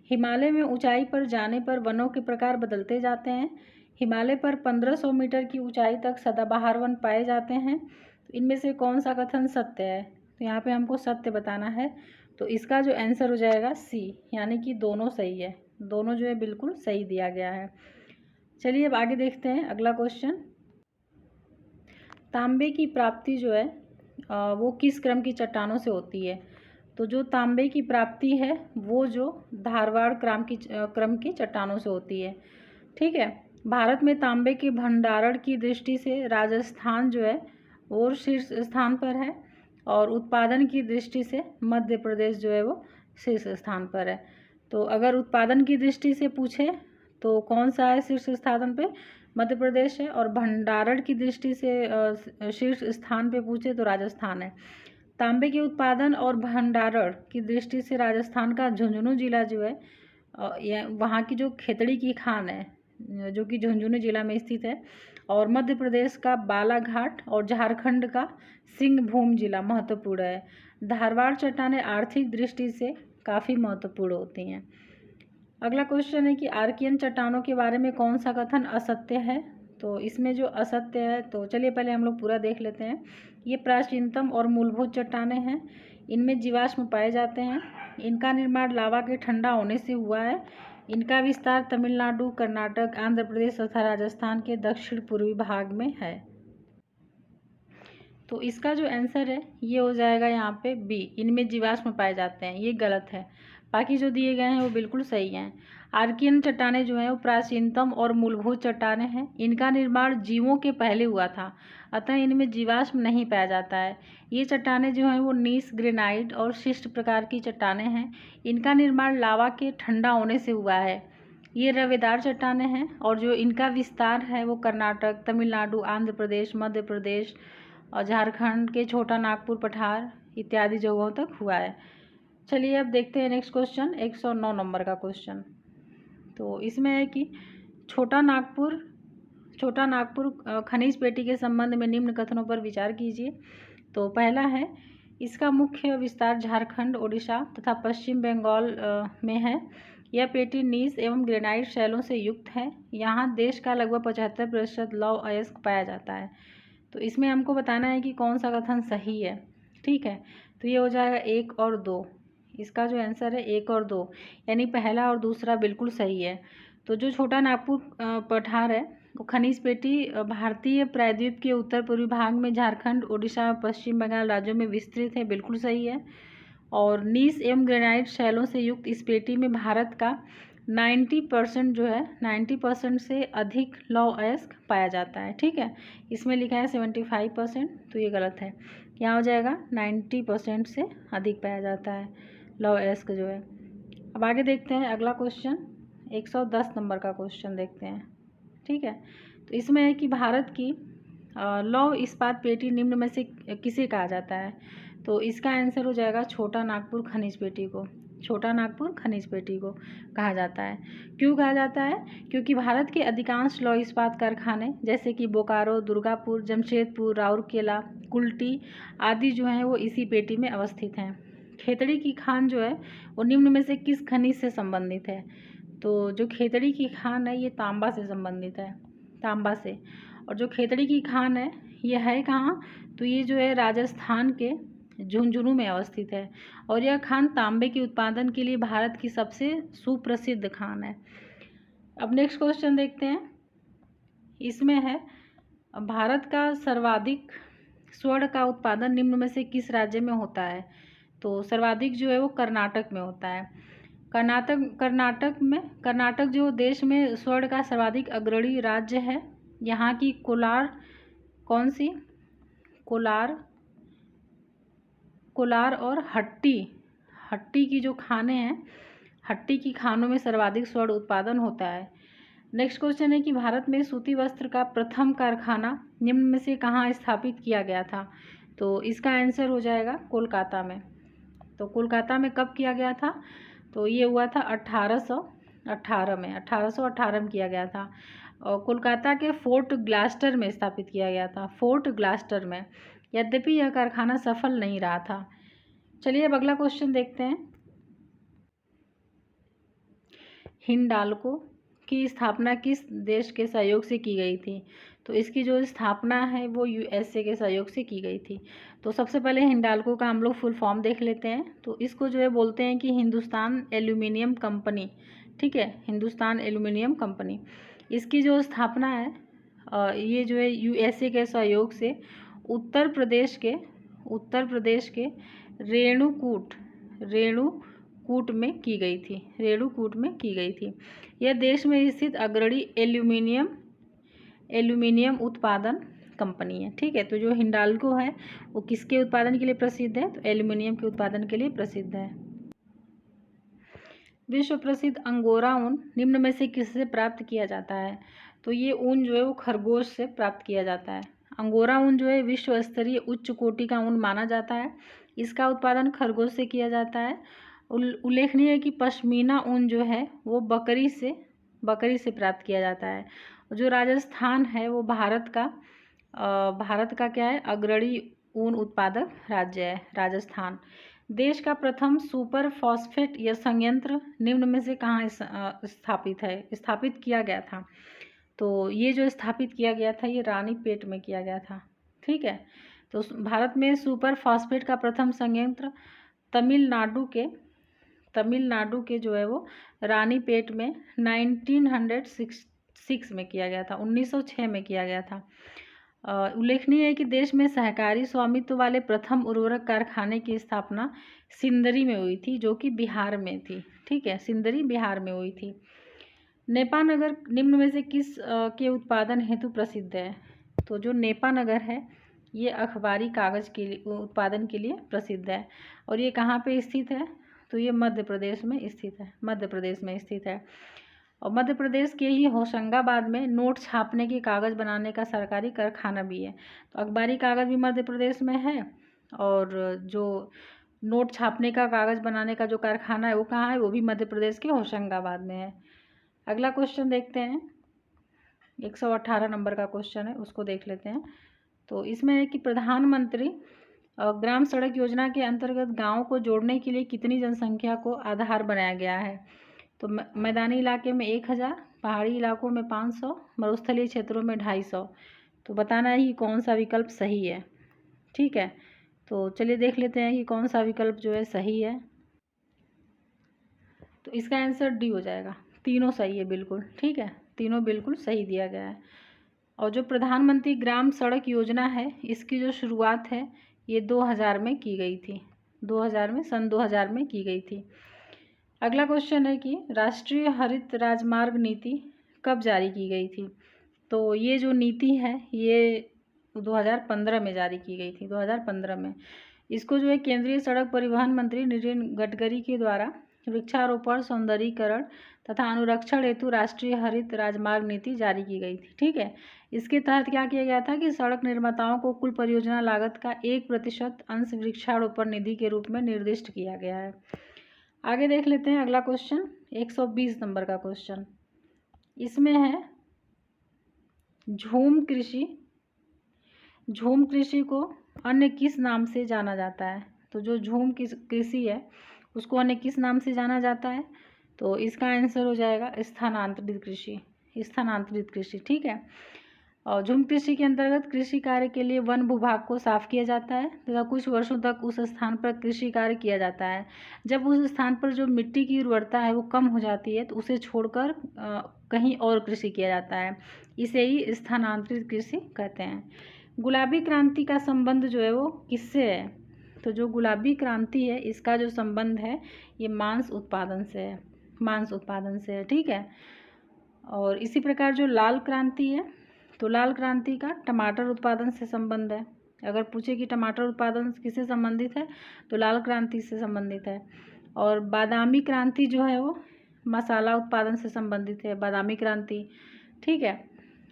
हिमालय में ऊंचाई पर जाने पर वनों के प्रकार बदलते जाते हैं। हिमालय पर 1500 मीटर की ऊंचाई तक सदाबहार वन पाए जाते हैं। तो इनमें से कौन सा कथन सत्य है? तो यहाँ पे हमको सत्य बताना है। तो इसका जो आंसर हो जाएगा सी, यानी कि दोनों सही है। दोनों जो है बिल्कुल सही दिया गया है। चलिए अब आगे देखते हैं अगला क्वेश्चन। तांबे की प्राप्ति जो है वो किस क्रम की चट्टानों से होती है? तो जो तांबे की प्राप्ति है वो जो धारवाड़ क्रम की चट्टानों से होती है। ठीक है। भारत में तांबे के भंडारण की दृष्टि से राजस्थान जो है वो शीर्ष स्थान पर है, और उत्पादन की दृष्टि से मध्य प्रदेश जो है वो शीर्ष स्थान पर है। तो अगर उत्पादन की दृष्टि से पूछे तो कौन सा है शीर्ष स्थान पे? मध्य प्रदेश है। और भंडारण की दृष्टि से शीर्ष स्थान पे पूछे तो राजस्थान है। तांबे के उत्पादन और भंडारण की दृष्टि से राजस्थान का झुंझुनू जिला जो है वहाँ की जो खेतड़ी की खान है जो कि झुंझुनू जिला में स्थित है, और मध्य प्रदेश का बालाघाट और झारखंड का सिंहभूम जिला महत्वपूर्ण है। धारवाड़ चट्टानें आर्थिक दृष्टि से काफ़ी महत्वपूर्ण होती हैं। अगला क्वेश्चन है कि आर्कियन चट्टानों के बारे में कौन सा कथन असत्य है? तो इसमें जो असत्य है, तो चलिए पहले हम लोग पूरा देख लेते हैं। ये प्राचीनतम और मूलभूत चट्टानें हैं। इनमें जीवाश्म पाए जाते हैं। इनका निर्माण लावा के ठंडा होने से हुआ है। इनका विस्तार तमिलनाडु, कर्नाटक, आंध्र प्रदेश तथा राजस्थान के दक्षिण पूर्वी भाग में है। तो इसका जो आंसर है ये हो जाएगा यहाँ पे बी, इनमें जीवाश्म पाए जाते हैं। ये गलत है। बाकी जो दिए गए हैं वो बिल्कुल सही हैं। आर्कियन चट्टानें जो हैं वो प्राचीनतम और मूलभूत चट्टानें हैं। इनका निर्माण जीवों के पहले हुआ था, अतः इनमें जीवाश्म नहीं पाया जाता है। ये चट्टानें जो हैं वो नीस, ग्रेनाइट और शिष्ट प्रकार की चट्टानें हैं। इनका निर्माण लावा के ठंडा होने से हुआ है। ये रवेदार चट्टानें हैं, और जो इनका विस्तार है वो कर्नाटक, तमिलनाडु, आंध्र प्रदेश, मध्य प्रदेश और झारखंड के छोटा नागपुर पठार इत्यादि जगहों तक हुआ है। चलिए अब देखते हैं नेक्स्ट क्वेश्चन, 109 नंबर का क्वेश्चन। तो इसमें है कि छोटा नागपुर खनिज पेटी के संबंध में निम्न कथनों पर विचार कीजिए। तो पहला है, इसका मुख्य विस्तार झारखंड, ओडिशा तथा पश्चिम बंगाल में है। यह पेटी नीस एवं ग्रेनाइट शैलों से युक्त है। यहाँ देश का लगभग 75% लौह अयस्क पाया जाता है। तो इसमें हमको बताना है कि कौन सा कथन सही है। ठीक है। तो ये हो जाएगा 1 और 2। इसका जो आंसर है 1 और 2, यानी पहला और दूसरा बिल्कुल सही है। तो जो छोटा नागपुर पठार है वो खनिज पेटी भारतीय प्रायद्वीप के उत्तर पूर्वी भाग में झारखंड, ओडिशा और पश्चिम बंगाल राज्यों में विस्तृत है। बिल्कुल सही है। और नीस एवं ग्रेनाइट शैलों से युक्त इस पेटी में भारत का 90% जो है 90% से अधिक लौह अयस्क पाया जाता है। ठीक है। इसमें लिखा है 75%, तो ये गलत है। यहाँ हो जाएगा 90% से अधिक पाया जाता है लौह अयस्क जो है। अब आगे देखते हैं अगला क्वेश्चन, 110 नंबर का क्वेश्चन देखते हैं। ठीक है। तो इसमें है कि भारत की लौह इस्पात पेटी निम्न में से किसे कहा जाता है? तो इसका आंसर हो जाएगा छोटा नागपुर खनिज पेटी को। छोटा नागपुर खनिज पेटी को कहा जाता है। क्यों कहा जाता है? क्योंकि भारत के अधिकांश लौह इस्पात कारखाने जैसे कि बोकारो, दुर्गापुर, जमशेदपुर, राउरकेला, कुल्टी आदि जो हैं वो इसी पेटी में अवस्थित हैं। खेतड़ी की खान जो है वो निम्न में से किस खनिज से संबंधित है? तो जो खेतड़ी की खान है ये तांबा से संबंधित है, तांबा से। और जो खेतड़ी की खान है ये है कहाँ? तो ये जो है राजस्थान के झुंझुनू में अवस्थित है, और यह खान तांबे के उत्पादन के लिए भारत की सबसे सुप्रसिद्ध खान है। अब नेक्स्ट क्वेश्चन देखते हैं। इसमें है, भारत का सर्वाधिक स्वर्ण का उत्पादन निम्न में से किस राज्य में होता है? तो सर्वाधिक जो है वो कर्नाटक में होता है। कर्नाटक जो देश में स्वर्ण का सर्वाधिक अग्रणी राज्य है। यहाँ की कोलार और हट्टी की जो खानें हैं, हट्टी की खानों में सर्वाधिक स्वर्ण उत्पादन होता है। नेक्स्ट क्वेश्चन है कि भारत में सूती वस्त्र का प्रथम कारखाना निम्न में से कहाँ स्थापित किया गया था? तो इसका आंसर हो जाएगा कोलकाता में। तो कोलकाता में कब किया गया था? तो ये हुआ था 1818 में किया गया था, और कोलकाता के फोर्ट ग्लास्टर में स्थापित किया गया था, फोर्ट ग्लास्टर में। यद्यपि यह कारखाना सफल नहीं रहा था। चलिए अब अगला क्वेश्चन देखते हैं। हिंडाल्को की स्थापना किस देश के सहयोग से की गई थी? तो इसकी जो स्थापना है वो यूएसए के सहयोग से की गई थी। तो सबसे पहले हिंडाल्को का हम लोग फुल फॉर्म देख लेते हैं। तो इसको जो है बोलते हैं कि हिंदुस्तान एल्यूमिनियम कंपनी, ठीक है, हिंदुस्तान एल्यूमिनियम कंपनी। इसकी जो स्थापना है ये जो है यूएसए के सहयोग से उत्तर प्रदेश के रेणुकूट में की गई थी, रेणुकूट में की गई थी। यह देश में स्थित अग्रणी एल्यूमिनियम उत्पादन कंपनी है, ठीक है। तो जो हिंडाल्को है वो किसके उत्पादन के लिए प्रसिद्ध है? तो एल्यूमिनियम के उत्पादन के लिए प्रसिद्ध है। विश्व प्रसिद्ध अंगोरा ऊन निम्न में से किससे प्राप्त किया जाता है? तो ये ऊन जो है वो खरगोश से प्राप्त किया जाता है। अंगोरा ऊन जो है विश्व स्तरीय उच्च कोटि का ऊन माना जाता है। इसका उत्पादन खरगोश से किया जाता है। उल्लेखनीय है कि पश्मीना ऊन जो है वो बकरी से प्राप्त किया जाता है। जो राजस्थान है वो भारत का क्या है? अग्रणी ऊन उत्पादक राज्य है राजस्थान। देश का प्रथम सुपर फॉस्फेट या संयंत्र निम्न में से कहाँ स्थापित किया गया था? तो ये जो स्थापित किया गया था ये रानीपेट में किया गया था, ठीक है। तो भारत में सुपर फॉस्फेट का प्रथम संयंत्र तमिलनाडु के जो है वो रानीपेट में 1906 में किया गया था, 1906 में किया गया था। उल्लेखनीय है कि देश में सहकारी स्वामित्व वाले प्रथम उर्वरक कारखाने की स्थापना सिंदरी में हुई थी, जो कि बिहार में थी, ठीक है, सिंदरी बिहार में हुई थी। नेपानगर निम्न में से किस के उत्पादन हेतु प्रसिद्ध है? तो जो नेपानगर है ये अखबारी कागज़ के उत्पादन के लिए प्रसिद्ध है। और ये कहाँ पे स्थित है? तो ये मध्य प्रदेश में स्थित है। और मध्य प्रदेश के ही होशंगाबाद में नोट छापने के कागज़ बनाने का सरकारी कारखाना भी है। तो अखबारी कागज़ भी मध्य प्रदेश में है और जो नोट छापने का कागज़ बनाने का जो कारखाना है वो कहाँ है? वो भी मध्य प्रदेश के होशंगाबाद में है। अगला क्वेश्चन देखते हैं, 118 नंबर का क्वेश्चन है, उसको देख लेते हैं। तो इसमें है कि प्रधानमंत्री ग्राम सड़क योजना के अंतर्गत गाँव को जोड़ने के लिए कितनी जनसंख्या को आधार बनाया गया है? तो मैदानी इलाके में 1000, पहाड़ी इलाकों में 500, मरुस्थलीय क्षेत्रों में 250। तो बताना है कि कौन सा विकल्प सही है, ठीक है। तो चलिए देख लेते हैं कि कौन सा विकल्प जो है सही है। तो इसका आंसर डी हो जाएगा, तीनों सही है बिल्कुल, ठीक है, तीनों बिल्कुल सही दिया गया है। और जो प्रधानमंत्री ग्राम सड़क योजना है इसकी जो शुरुआत है ये 2000 में की गई थी, सन 2000 में की गई थी। अगला क्वेश्चन है कि राष्ट्रीय हरित राजमार्ग नीति कब जारी की गई थी? तो ये जो नीति है ये 2015 में जारी की गई थी, 2015 में। इसको जो है केंद्रीय सड़क परिवहन मंत्री नितिन गडकरी के द्वारा वृक्षारोपण, सौंदर्यीकरण तथा अनुरक्षण हेतु राष्ट्रीय हरित राजमार्ग नीति जारी की गई थी, ठीक है। इसके तहत क्या किया गया था कि सड़क निर्माताओं को कुल परियोजना लागत का 1% अंश वृक्षारोपण निधि के रूप में निर्दिष्ट किया गया है। आगे देख लेते हैं अगला क्वेश्चन, 120 नंबर का क्वेश्चन। इसमें है झूम कृषि को अन्य किस नाम से जाना जाता है? तो जो झूम कृषि है उसको अन्य किस नाम से जाना जाता है? तो इसका आंसर हो जाएगा स्थानांतरित कृषि, ठीक है। और झूम कृषि के अंतर्गत कृषि कार्य के लिए वन भूभाग को साफ किया जाता है तथा कुछ वर्षों तक उस स्थान पर कृषि कार्य किया जाता है। जब उस स्थान पर जो मिट्टी की उर्वरता है वो कम हो जाती है तो उसे छोड़कर कहीं और कृषि किया जाता है, इसे ही स्थानांतरित कृषि कहते हैं। गुलाबी क्रांति का संबंध जो है वो किससे है? तो जो गुलाबी क्रांति है इसका जो संबंध है ये मांस उत्पादन से है, ठीक है। और इसी प्रकार जो लाल क्रांति है तो लाल क्रांति का टमाटर उत्पादन से संबंध है। अगर पूछे कि टमाटर उत्पादन किससे संबंधित है तो लाल क्रांति से संबंधित है। और बादामी क्रांति जो है वो मसाला उत्पादन से संबंधित है, बादामी क्रांति, ठीक है।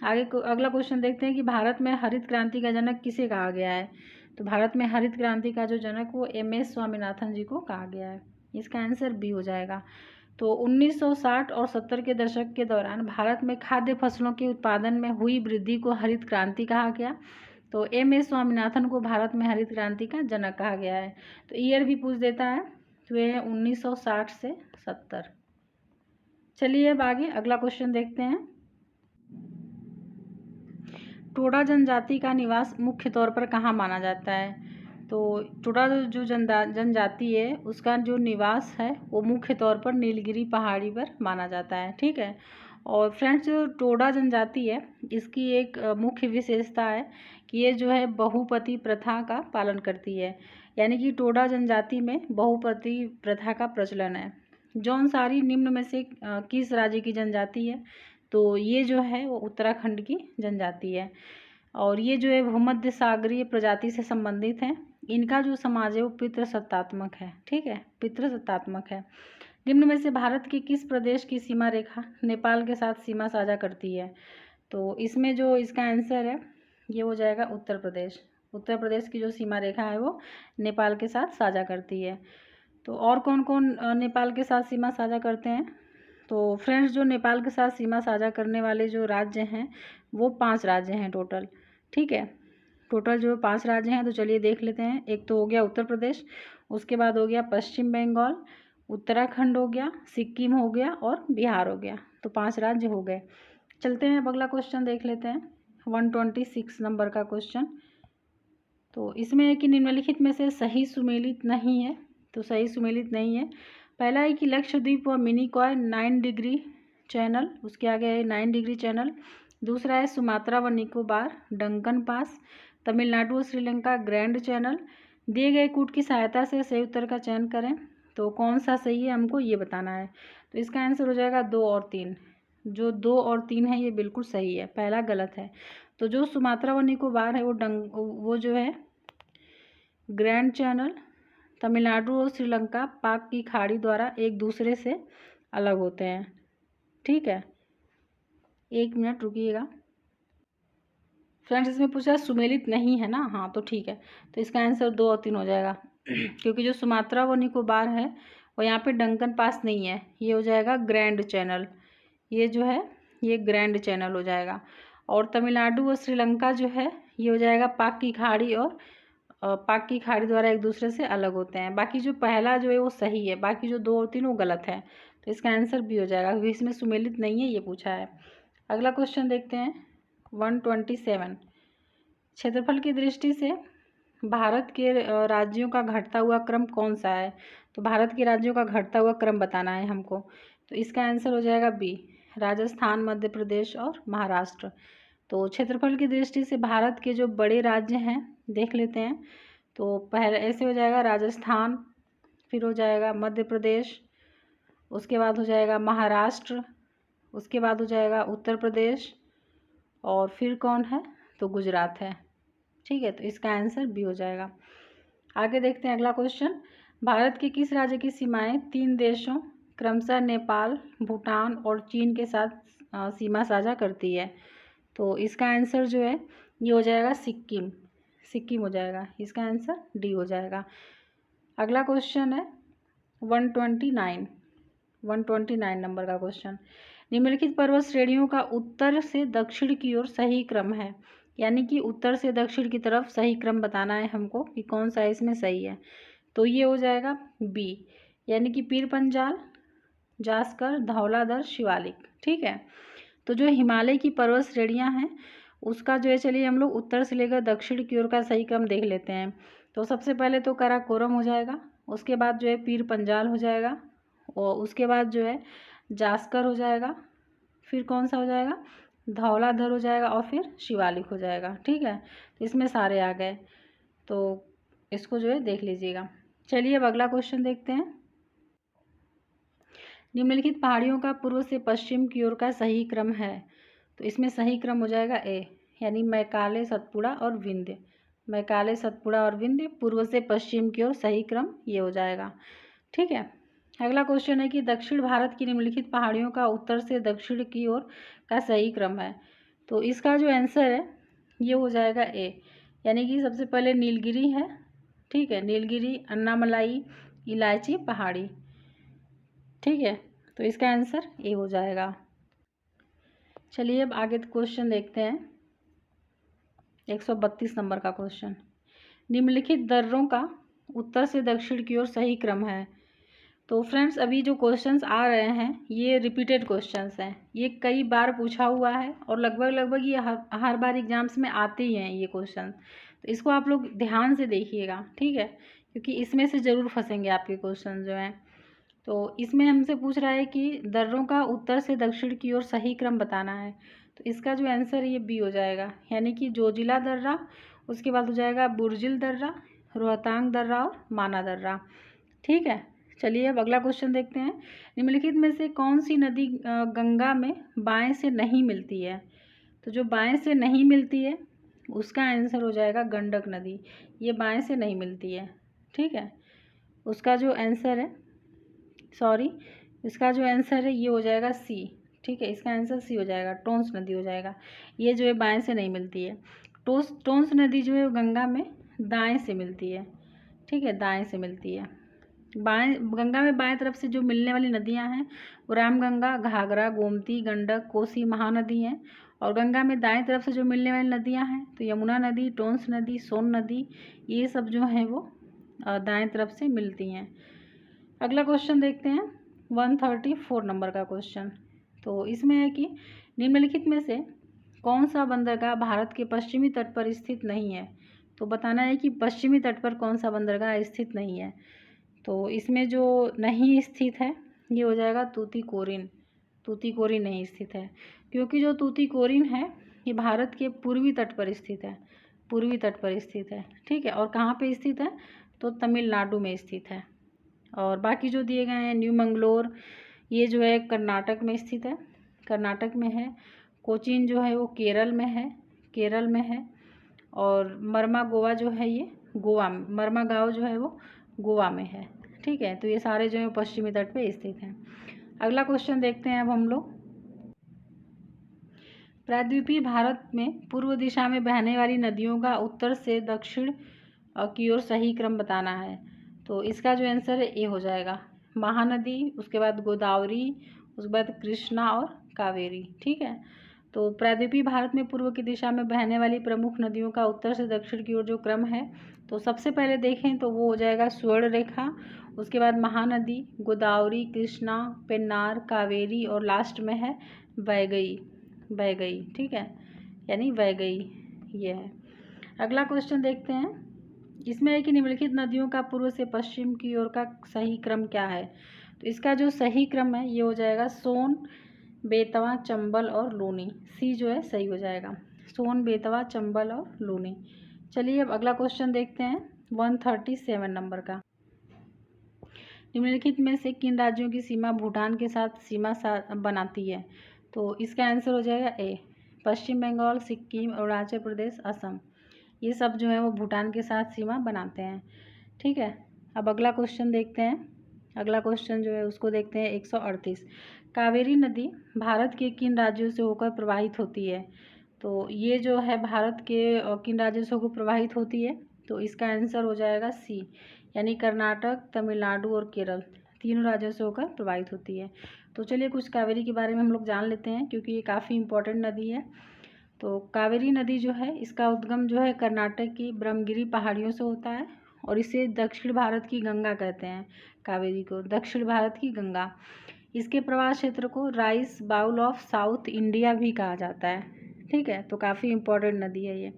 अगला क्वेश्चन देखते हैं कि भारत में हरित क्रांति का जनक किसे कहा गया है? तो भारत में हरित क्रांति का जो जनक वो MS स्वामीनाथन जी को कहा गया है, इसका आंसर बी हो जाएगा। तो 1960 और 70 के दशक के दौरान भारत में खाद्य फसलों के उत्पादन में हुई वृद्धि को हरित क्रांति कहा गया। तो MS स्वामीनाथन को भारत में हरित क्रांति का जनक कहा गया है। तो ईयर भी पूछ देता है, तो ये 1960 से 70। चलिए अब आगे अगला क्वेश्चन देखते हैं। टोडा जनजाति का निवास मुख्य तौर पर कहाँ माना जाता है? तो टोडा जो जनजाति है उसका जो निवास है वो मुख्य तौर पर नीलगिरी पहाड़ी पर माना जाता है। ठीक है। और फ्रेंड्स, जो टोडा जनजाति है इसकी एक मुख्य विशेषता है कि ये जो है बहुपति प्रथा का पालन करती है। यानी कि टोडा जनजाति में बहुपति प्रथा का प्रचलन है। जौनसारी निम्न में से किस राज्य की जनजाति है? तो ये जो है वो उत्तराखंड की जनजाति है। और ये जो है भूमध्य सागरीय प्रजाति से संबंधित है। इनका जो समाज है वो पितृसत्तात्मक है। ठीक है, पितृसत्तात्मक है। निम्न में से भारत के किस प्रदेश की सीमा रेखा नेपाल के साथ सीमा साझा करती है? तो इसमें जो इसका आंसर है ये हो जाएगा उत्तर प्रदेश। उत्तर प्रदेश की जो सीमा रेखा है वो नेपाल के साथ साझा करती है। तो और कौन कौन नेपाल के साथ सीमा साझा करते हैं? तो फ्रेंड्स, जो नेपाल के साथ सीमा साझा करने वाले जो राज्य हैं वो 5 राज्य हैं टोटल। ठीक है, टोटल जो 5 राज्य हैं तो चलिए देख लेते हैं। एक तो हो गया उत्तर प्रदेश, उसके बाद हो गया पश्चिम बंगाल, उत्तराखंड हो गया, सिक्किम हो गया और बिहार हो गया। तो 5 राज्य हो गए। चलते हैं अब अगला क्वेश्चन देख लेते हैं, 126 नंबर का क्वेश्चन। तो इसमें है कि निम्नलिखित में से सही सुमेलित नहीं है। तो सही सुमेलित नहीं है। पहला है कि लक्षद्वीप व मिनिकॉय 9 डिग्री चैनल, उसके आगे है 9 डिग्री चैनल। दूसरा है सुमात्रा व निकोबार डंकन पास, तमिलनाडु और श्रीलंका ग्रैंड चैनल। दिए गए कूट की सहायता से सही उत्तर का चयन करें। तो कौन सा सही है हमको ये बताना है। तो इसका आंसर हो जाएगा 2 और 3। जो 2 और 3 है ये बिल्कुल सही है, पहला गलत है। तो जो सुमात्रा व निकोबार है वो जो है ग्रैंड चैनल, तमिलनाडु और श्रीलंका पाक की खाड़ी द्वारा एक दूसरे से अलग होते हैं। ठीक है, 1 मिनट रुकिएगा। फ्रेंड्स, इसमें पूछा सुमेलित नहीं है ना? हाँ, तो ठीक है। तो इसका आंसर 2 और 3 हो जाएगा क्योंकि जो सुमात्रा व निकोबार है वो यहाँ पे डंकन पास नहीं है, ये हो जाएगा ग्रैंड चैनल। ये जो है ये ग्रैंड चैनल हो जाएगा। और तमिलनाडु और श्रीलंका जो है ये हो जाएगा पाक की खाड़ी, और पाक की खाड़ी द्वारा एक दूसरे से अलग होते हैं। बाकी जो पहला जो है वो सही है, बाकी जो 2 और 3 वो गलत है। तो इसका आंसर भी हो जाएगा क्योंकि इसमें सुमेलित नहीं है, ये पूछा है। अगला क्वेश्चन देखते हैं, 127। क्षेत्रफल की दृष्टि से भारत के राज्यों का घटता हुआ क्रम कौन सा है? तो भारत के राज्यों का घटता हुआ क्रम बताना है हमको। तो इसका आंसर हो जाएगा बी, राजस्थान, मध्य प्रदेश और महाराष्ट्र। तो क्षेत्रफल की दृष्टि से भारत के जो बड़े राज्य हैं देख लेते हैं। तो पहले ऐसे हो जाएगा राजस्थान, फिर हो जाएगा मध्य प्रदेश, उसके बाद हो जाएगा महाराष्ट्र, उसके बाद हो जाएगा उत्तर प्रदेश, और फिर कौन है? तो गुजरात है। ठीक है, तो इसका आंसर बी हो जाएगा। आगे देखते हैं अगला क्वेश्चन। भारत के किस राज्य की सीमाएं 3 देशों क्रमशः नेपाल, भूटान और चीन के साथ सीमा साझा करती है? तो इसका आंसर जो है ये हो जाएगा सिक्किम। सिक्किम हो जाएगा, इसका आंसर डी हो जाएगा। अगला क्वेश्चन है 129 नंबर का क्वेश्चन। निम्नलिखित पर्वत श्रेणियों का उत्तर से दक्षिण की ओर सही क्रम है। यानी कि उत्तर से दक्षिण की तरफ सही क्रम बताना है हमको कि कौन सा इसमें सही है। तो ये हो जाएगा बी, यानी कि पीर पंजाल, जास्कर, धौलाधर, शिवालिक। ठीक है, तो जो हिमालय की पर्वत श्रेणियाँ हैं उसका जो है, चलिए हम लोग उत्तर से लेकर दक्षिण की ओर का सही क्रम देख लेते हैं। तो सबसे पहले तो काराकोरम हो जाएगा, उसके बाद जो है पीर पंजाल हो जाएगा, और उसके बाद जो है जास्कर हो जाएगा, फिर कौन सा हो जाएगा? धौलाधर हो जाएगा, और फिर शिवालिक हो जाएगा। ठीक है, तो इसमें सारे आ गए, तो इसको जो है देख लीजिएगा। चलिए अब अगला क्वेश्चन देखते हैं। निम्नलिखित पहाड़ियों का पूर्व से पश्चिम की ओर का सही क्रम है। तो इसमें सही क्रम हो जाएगा ए, यानी मैकाले, सतपुड़ा और विंध्य। मैकाले, सतपुड़ा और विंध्य, पूर्व से पश्चिम की ओर सही क्रम ये हो जाएगा। ठीक है, अगला क्वेश्चन है कि दक्षिण भारत की निम्नलिखित पहाड़ियों का उत्तर से दक्षिण की ओर का सही क्रम है। तो इसका जो आंसर है ये हो जाएगा ए, यानी कि सबसे पहले नीलगिरी है। ठीक है, नीलगिरी, अन्नामलाई, इलायची पहाड़ी। ठीक है, तो इसका आंसर ए हो जाएगा। चलिए अब आगे क्वेश्चन देखते हैं, 132 नंबर का क्वेश्चन। निम्नलिखित दर्रों का उत्तर से दक्षिण की ओर सही क्रम है। तो फ्रेंड्स अभी जो क्वेश्चंस आ रहे हैं ये रिपीटेड क्वेश्चंस हैं, ये कई बार पूछा हुआ है और लगभग ये हर बार एग्जाम्स में आते ही हैं ये क्वेश्चन। तो इसको आप लोग ध्यान से देखिएगा, ठीक है, क्योंकि इसमें से ज़रूर फंसेंगे आपके क्वेश्चन जो हैं। तो इसमें हमसे पूछ रहा है कि दर्रों का उत्तर से दक्षिण की ओर सही क्रम बताना है। तो इसका जो आंसर ये बी हो जाएगा, यानी कि जोजिला दर्रा, उसके बाद हो जाएगा बुर्जिल दर्रा, रोहतांग दर्रा और माना दर्रा। ठीक है, चलिए अब अगला क्वेश्चन देखते हैं। निम्नलिखित में से कौन सी नदी गंगा में बाएं से नहीं मिलती है? तो जो बाएं से नहीं मिलती है उसका आंसर हो जाएगा गंडक नदी, ये बाएं से नहीं मिलती है। ठीक है, उसका जो आंसर है, इसका जो आंसर है ये हो जाएगा सी। ठीक है, इसका आंसर सी हो जाएगा, टोंस नदी हो जाएगा। ये जो है बाएं से नहीं मिलती है। टोंस नदी जो है गंगा में दाएं से मिलती है। ठीक है, दाएं से मिलती है। गंगा में बाएं तरफ से जो मिलने वाली नदियां हैं वो रामगंगा, घाघरा, गोमती, गंडक, कोसी, महानदी हैं। और गंगा में दाएं तरफ से जो मिलने वाली नदियां हैं तो यमुना नदी, टोंस नदी, सोन नदी, ये सब जो हैं वो दाएं तरफ से मिलती हैं। अगला क्वेश्चन देखते हैं, 134 नंबर का क्वेश्चन। तो इसमें है कि निम्नलिखित में से कौन सा बंदरगाह भारत के पश्चिमी तट पर स्थित नहीं है? तो बताना है कि पश्चिमी तट पर कौन सा बंदरगाह स्थित नहीं है। तो इसमें जो नहीं स्थित है ये हो जाएगा तूतीकोरिन। तूतीकोरिन नहीं स्थित है, क्योंकि जो तूतीकोरिन है ये भारत के पूर्वी तट पर स्थित है, पूर्वी तट पर स्थित है। ठीक है, और कहाँ पे स्थित है? तो तमिलनाडु में स्थित है। और बाकी जो दिए गए हैं, न्यू मंगलोर ये जो है कर्नाटक में स्थित है, कर्नाटक में है। कोचीन जो है वो केरल में है, केरल में है। और मरमा गोवा जो है ये गोवा में, मरमा गाँव जो है वो गोवा में है। ठीक है, तो ये सारे जो है पश्चिमी तट पे स्थित हैं। अगला क्वेश्चन देखते हैं अब हम लोग। प्रायद्वीपीय भारत में पूर्व दिशा में बहने वाली नदियों का उत्तर से दक्षिण की ओर सही क्रम बताना है। तो इसका जो आंसर है ए हो जाएगा, महानदी, उसके बाद गोदावरी, उसके बाद कृष्णा और कावेरी। ठीक है, तो प्रायद्वीपीय भारत में पूर्व की दिशा में बहने वाली प्रमुख नदियों का उत्तर से दक्षिण की ओर जो क्रम है, तो सबसे पहले देखें तो वो हो जाएगा स्वर्ण रेखा, उसके बाद महानदी, गोदावरी, कृष्णा, पेन्नार, कावेरी और लास्ट में है वैगई, वैगई। ठीक है, यानी वैगई ये है। अगला क्वेश्चन देखते हैं, इसमें है कि निम्नलिखित नदियों का पूर्व से पश्चिम की ओर का सही क्रम क्या है? तो इसका जो सही क्रम है ये हो जाएगा सोन, बेतवा, चंबल और लूनी। सी जो है सही हो जाएगा, सोन, बेतवा, चंबल और लूनी। चलिए अब अगला क्वेश्चन देखते हैं, 137 नंबर का। निम्नलिखित में से किन राज्यों की सीमा भूटान के साथ सीमा बनाती है? तो इसका आंसर हो जाएगा ए, पश्चिम बंगाल, सिक्किम, अरुणाचल प्रदेश, असम, ये सब जो है वो भूटान के साथ सीमा बनाते हैं। ठीक है, अब अगला क्वेश्चन देखते हैं। अगला क्वेश्चन जो है उसको देखते हैं, 138। कावेरी नदी भारत के किन राज्यों से होकर प्रवाहित होती है? तो ये जो है भारत के किन राज्यों से होकर प्रवाहित होती है? तो इसका आंसर हो जाएगा सी, यानी कर्नाटक, तमिलनाडु और केरल, तीनों राज्यों से होकर प्रवाहित होती है। तो चलिए कुछ कावेरी के बारे में हम लोग जान लेते हैं, क्योंकि ये काफ़ी इम्पोर्टेंट नदी है। तो कावेरी नदी जो है इसका उद्गम जो है कर्नाटक की ब्रह्मगिरी पहाड़ियों से होता है और इसे दक्षिण भारत की गंगा कहते हैं। कावेरी को दक्षिण भारत की गंगा। इसके प्रवाह क्षेत्र को rice bowl of south India भी कहा जाता है। ठीक है, तो काफ़ी इम्पोर्टेंट नदी है ये।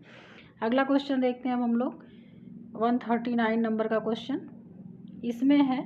अगला क्वेश्चन देखते हैं अब हम लोग, 139 नंबर का क्वेश्चन। इसमें है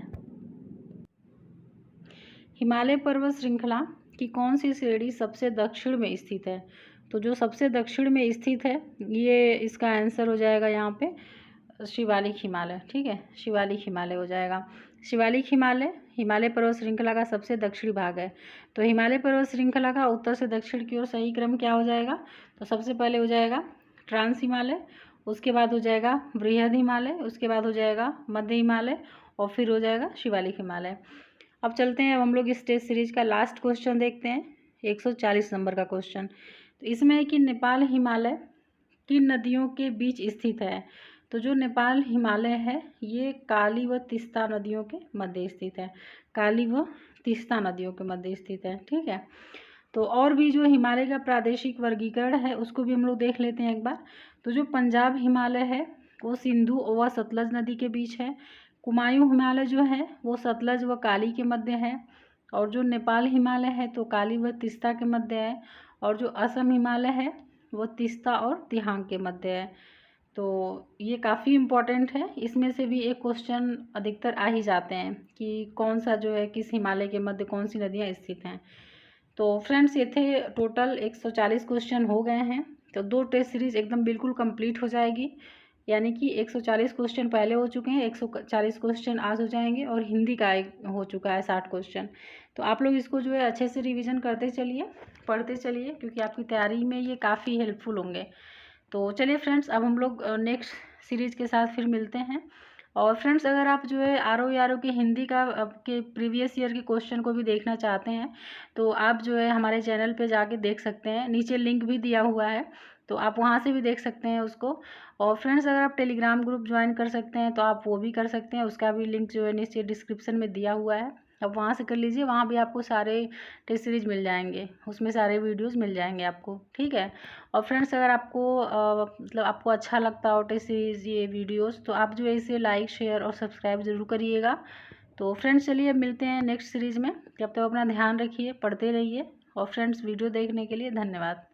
हिमालय पर्वत श्रृंखला की कौन सी श्रेणी सबसे दक्षिण में स्थित है? तो जो सबसे दक्षिण में स्थित है ये इसका आंसर हो जाएगा यहाँ पे शिवालिक हिमालय। ठीक है, शिवालिक हिमालय हो जाएगा। शिवालिक हिमालय हिमालय पर्वत श्रृंखला का सबसे दक्षिणी भाग है। तो हिमालय पर्वत श्रृंखला का उत्तर से दक्षिण की ओर सही क्रम क्या हो जाएगा? तो सबसे पहले हो जाएगा ट्रांस हिमालय, उसके बाद हो जाएगा बृहद हिमालय, उसके बाद हो जाएगा मध्य हिमालय और फिर हो जाएगा शिवालिक हिमालय। अब चलते हैं, अब हम लोग इस टेस्ट सीरीज का लास्ट क्वेश्चन देखते हैं, 140 नंबर का क्वेश्चन। तो इसमें है कि नेपाल हिमालय किन नदियों के बीच स्थित है? तो जो नेपाल हिमालय है ये काली व तीस्ता नदियों के मध्य स्थित है, काली व तीस्ता नदियों के मध्य स्थित है। ठीक है, तो और भी जो हिमालय का प्रादेशिक वर्गीकरण है उसको भी हम लोग देख लेते हैं एक बार। तो जो पंजाब हिमालय है वो सिंधु व सतलज नदी के बीच है। कुमायूं हिमालय जो है वो सतलज व काली के मध्य है, और जो नेपाल हिमालय है तो काली व तीस्ता के मध्य है, और जो असम हिमालय है वो तीस्ता और तिहांग के मध्य है। तो ये काफ़ी इम्पोर्टेंट है, इसमें से भी एक क्वेश्चन अधिकतर आ ही जाते हैं कि कौन सा जो है किस हिमालय के मध्य कौन सी नदियाँ स्थित हैं। तो फ्रेंड्स ये थे टोटल 140 क्वेश्चन हो गए हैं। तो 2 टेस्ट सीरीज एकदम बिल्कुल कंप्लीट हो जाएगी, यानी कि 140 क्वेश्चन पहले हो चुके हैं, 140 क्वेश्चन आज हो जाएंगे, और हिंदी का हो चुका है 60 क्वेश्चन। तो आप लोग इसको जो है अच्छे से रिवीजन करते चलिए, पढ़ते चलिए, क्योंकि आपकी तैयारी में ये काफ़ी हेल्पफुल होंगे। तो चलिए फ्रेंड्स, अब हम लोग नेक्स्ट सीरीज के साथ फिर मिलते हैं। और फ्रेंड्स, अगर आप जो है आर ओ के हिंदी का के प्रीवियस ईयर के क्वेश्चन को भी देखना चाहते हैं तो आप जो है हमारे चैनल पे जाके देख सकते हैं, नीचे लिंक भी दिया हुआ है, तो आप वहाँ से भी देख सकते हैं उसको। और फ्रेंड्स, अगर आप टेलीग्राम ग्रुप ज्वाइन कर सकते हैं तो आप वो भी कर सकते हैं, उसका भी लिंक जो है नीचे डिस्क्रिप्शन में दिया हुआ है, अब वहाँ से कर लीजिए। वहाँ भी आपको सारे टेस्ट सीरीज मिल जाएंगे, उसमें सारे वीडियोस मिल जाएंगे आपको, ठीक है। और फ्रेंड्स, अगर आपको मतलब आपको अच्छा लगता हो टेस्ट सीरीज ये वीडियोस, तो आप जो है इसे लाइक शेयर और सब्सक्राइब ज़रूर करिएगा। तो फ्रेंड्स चलिए मिलते हैं नेक्स्ट सीरीज़ में, तब तक अपना ध्यान रखिए, पढ़ते रहिए। और फ्रेंड्स, वीडियो देखने के लिए धन्यवाद।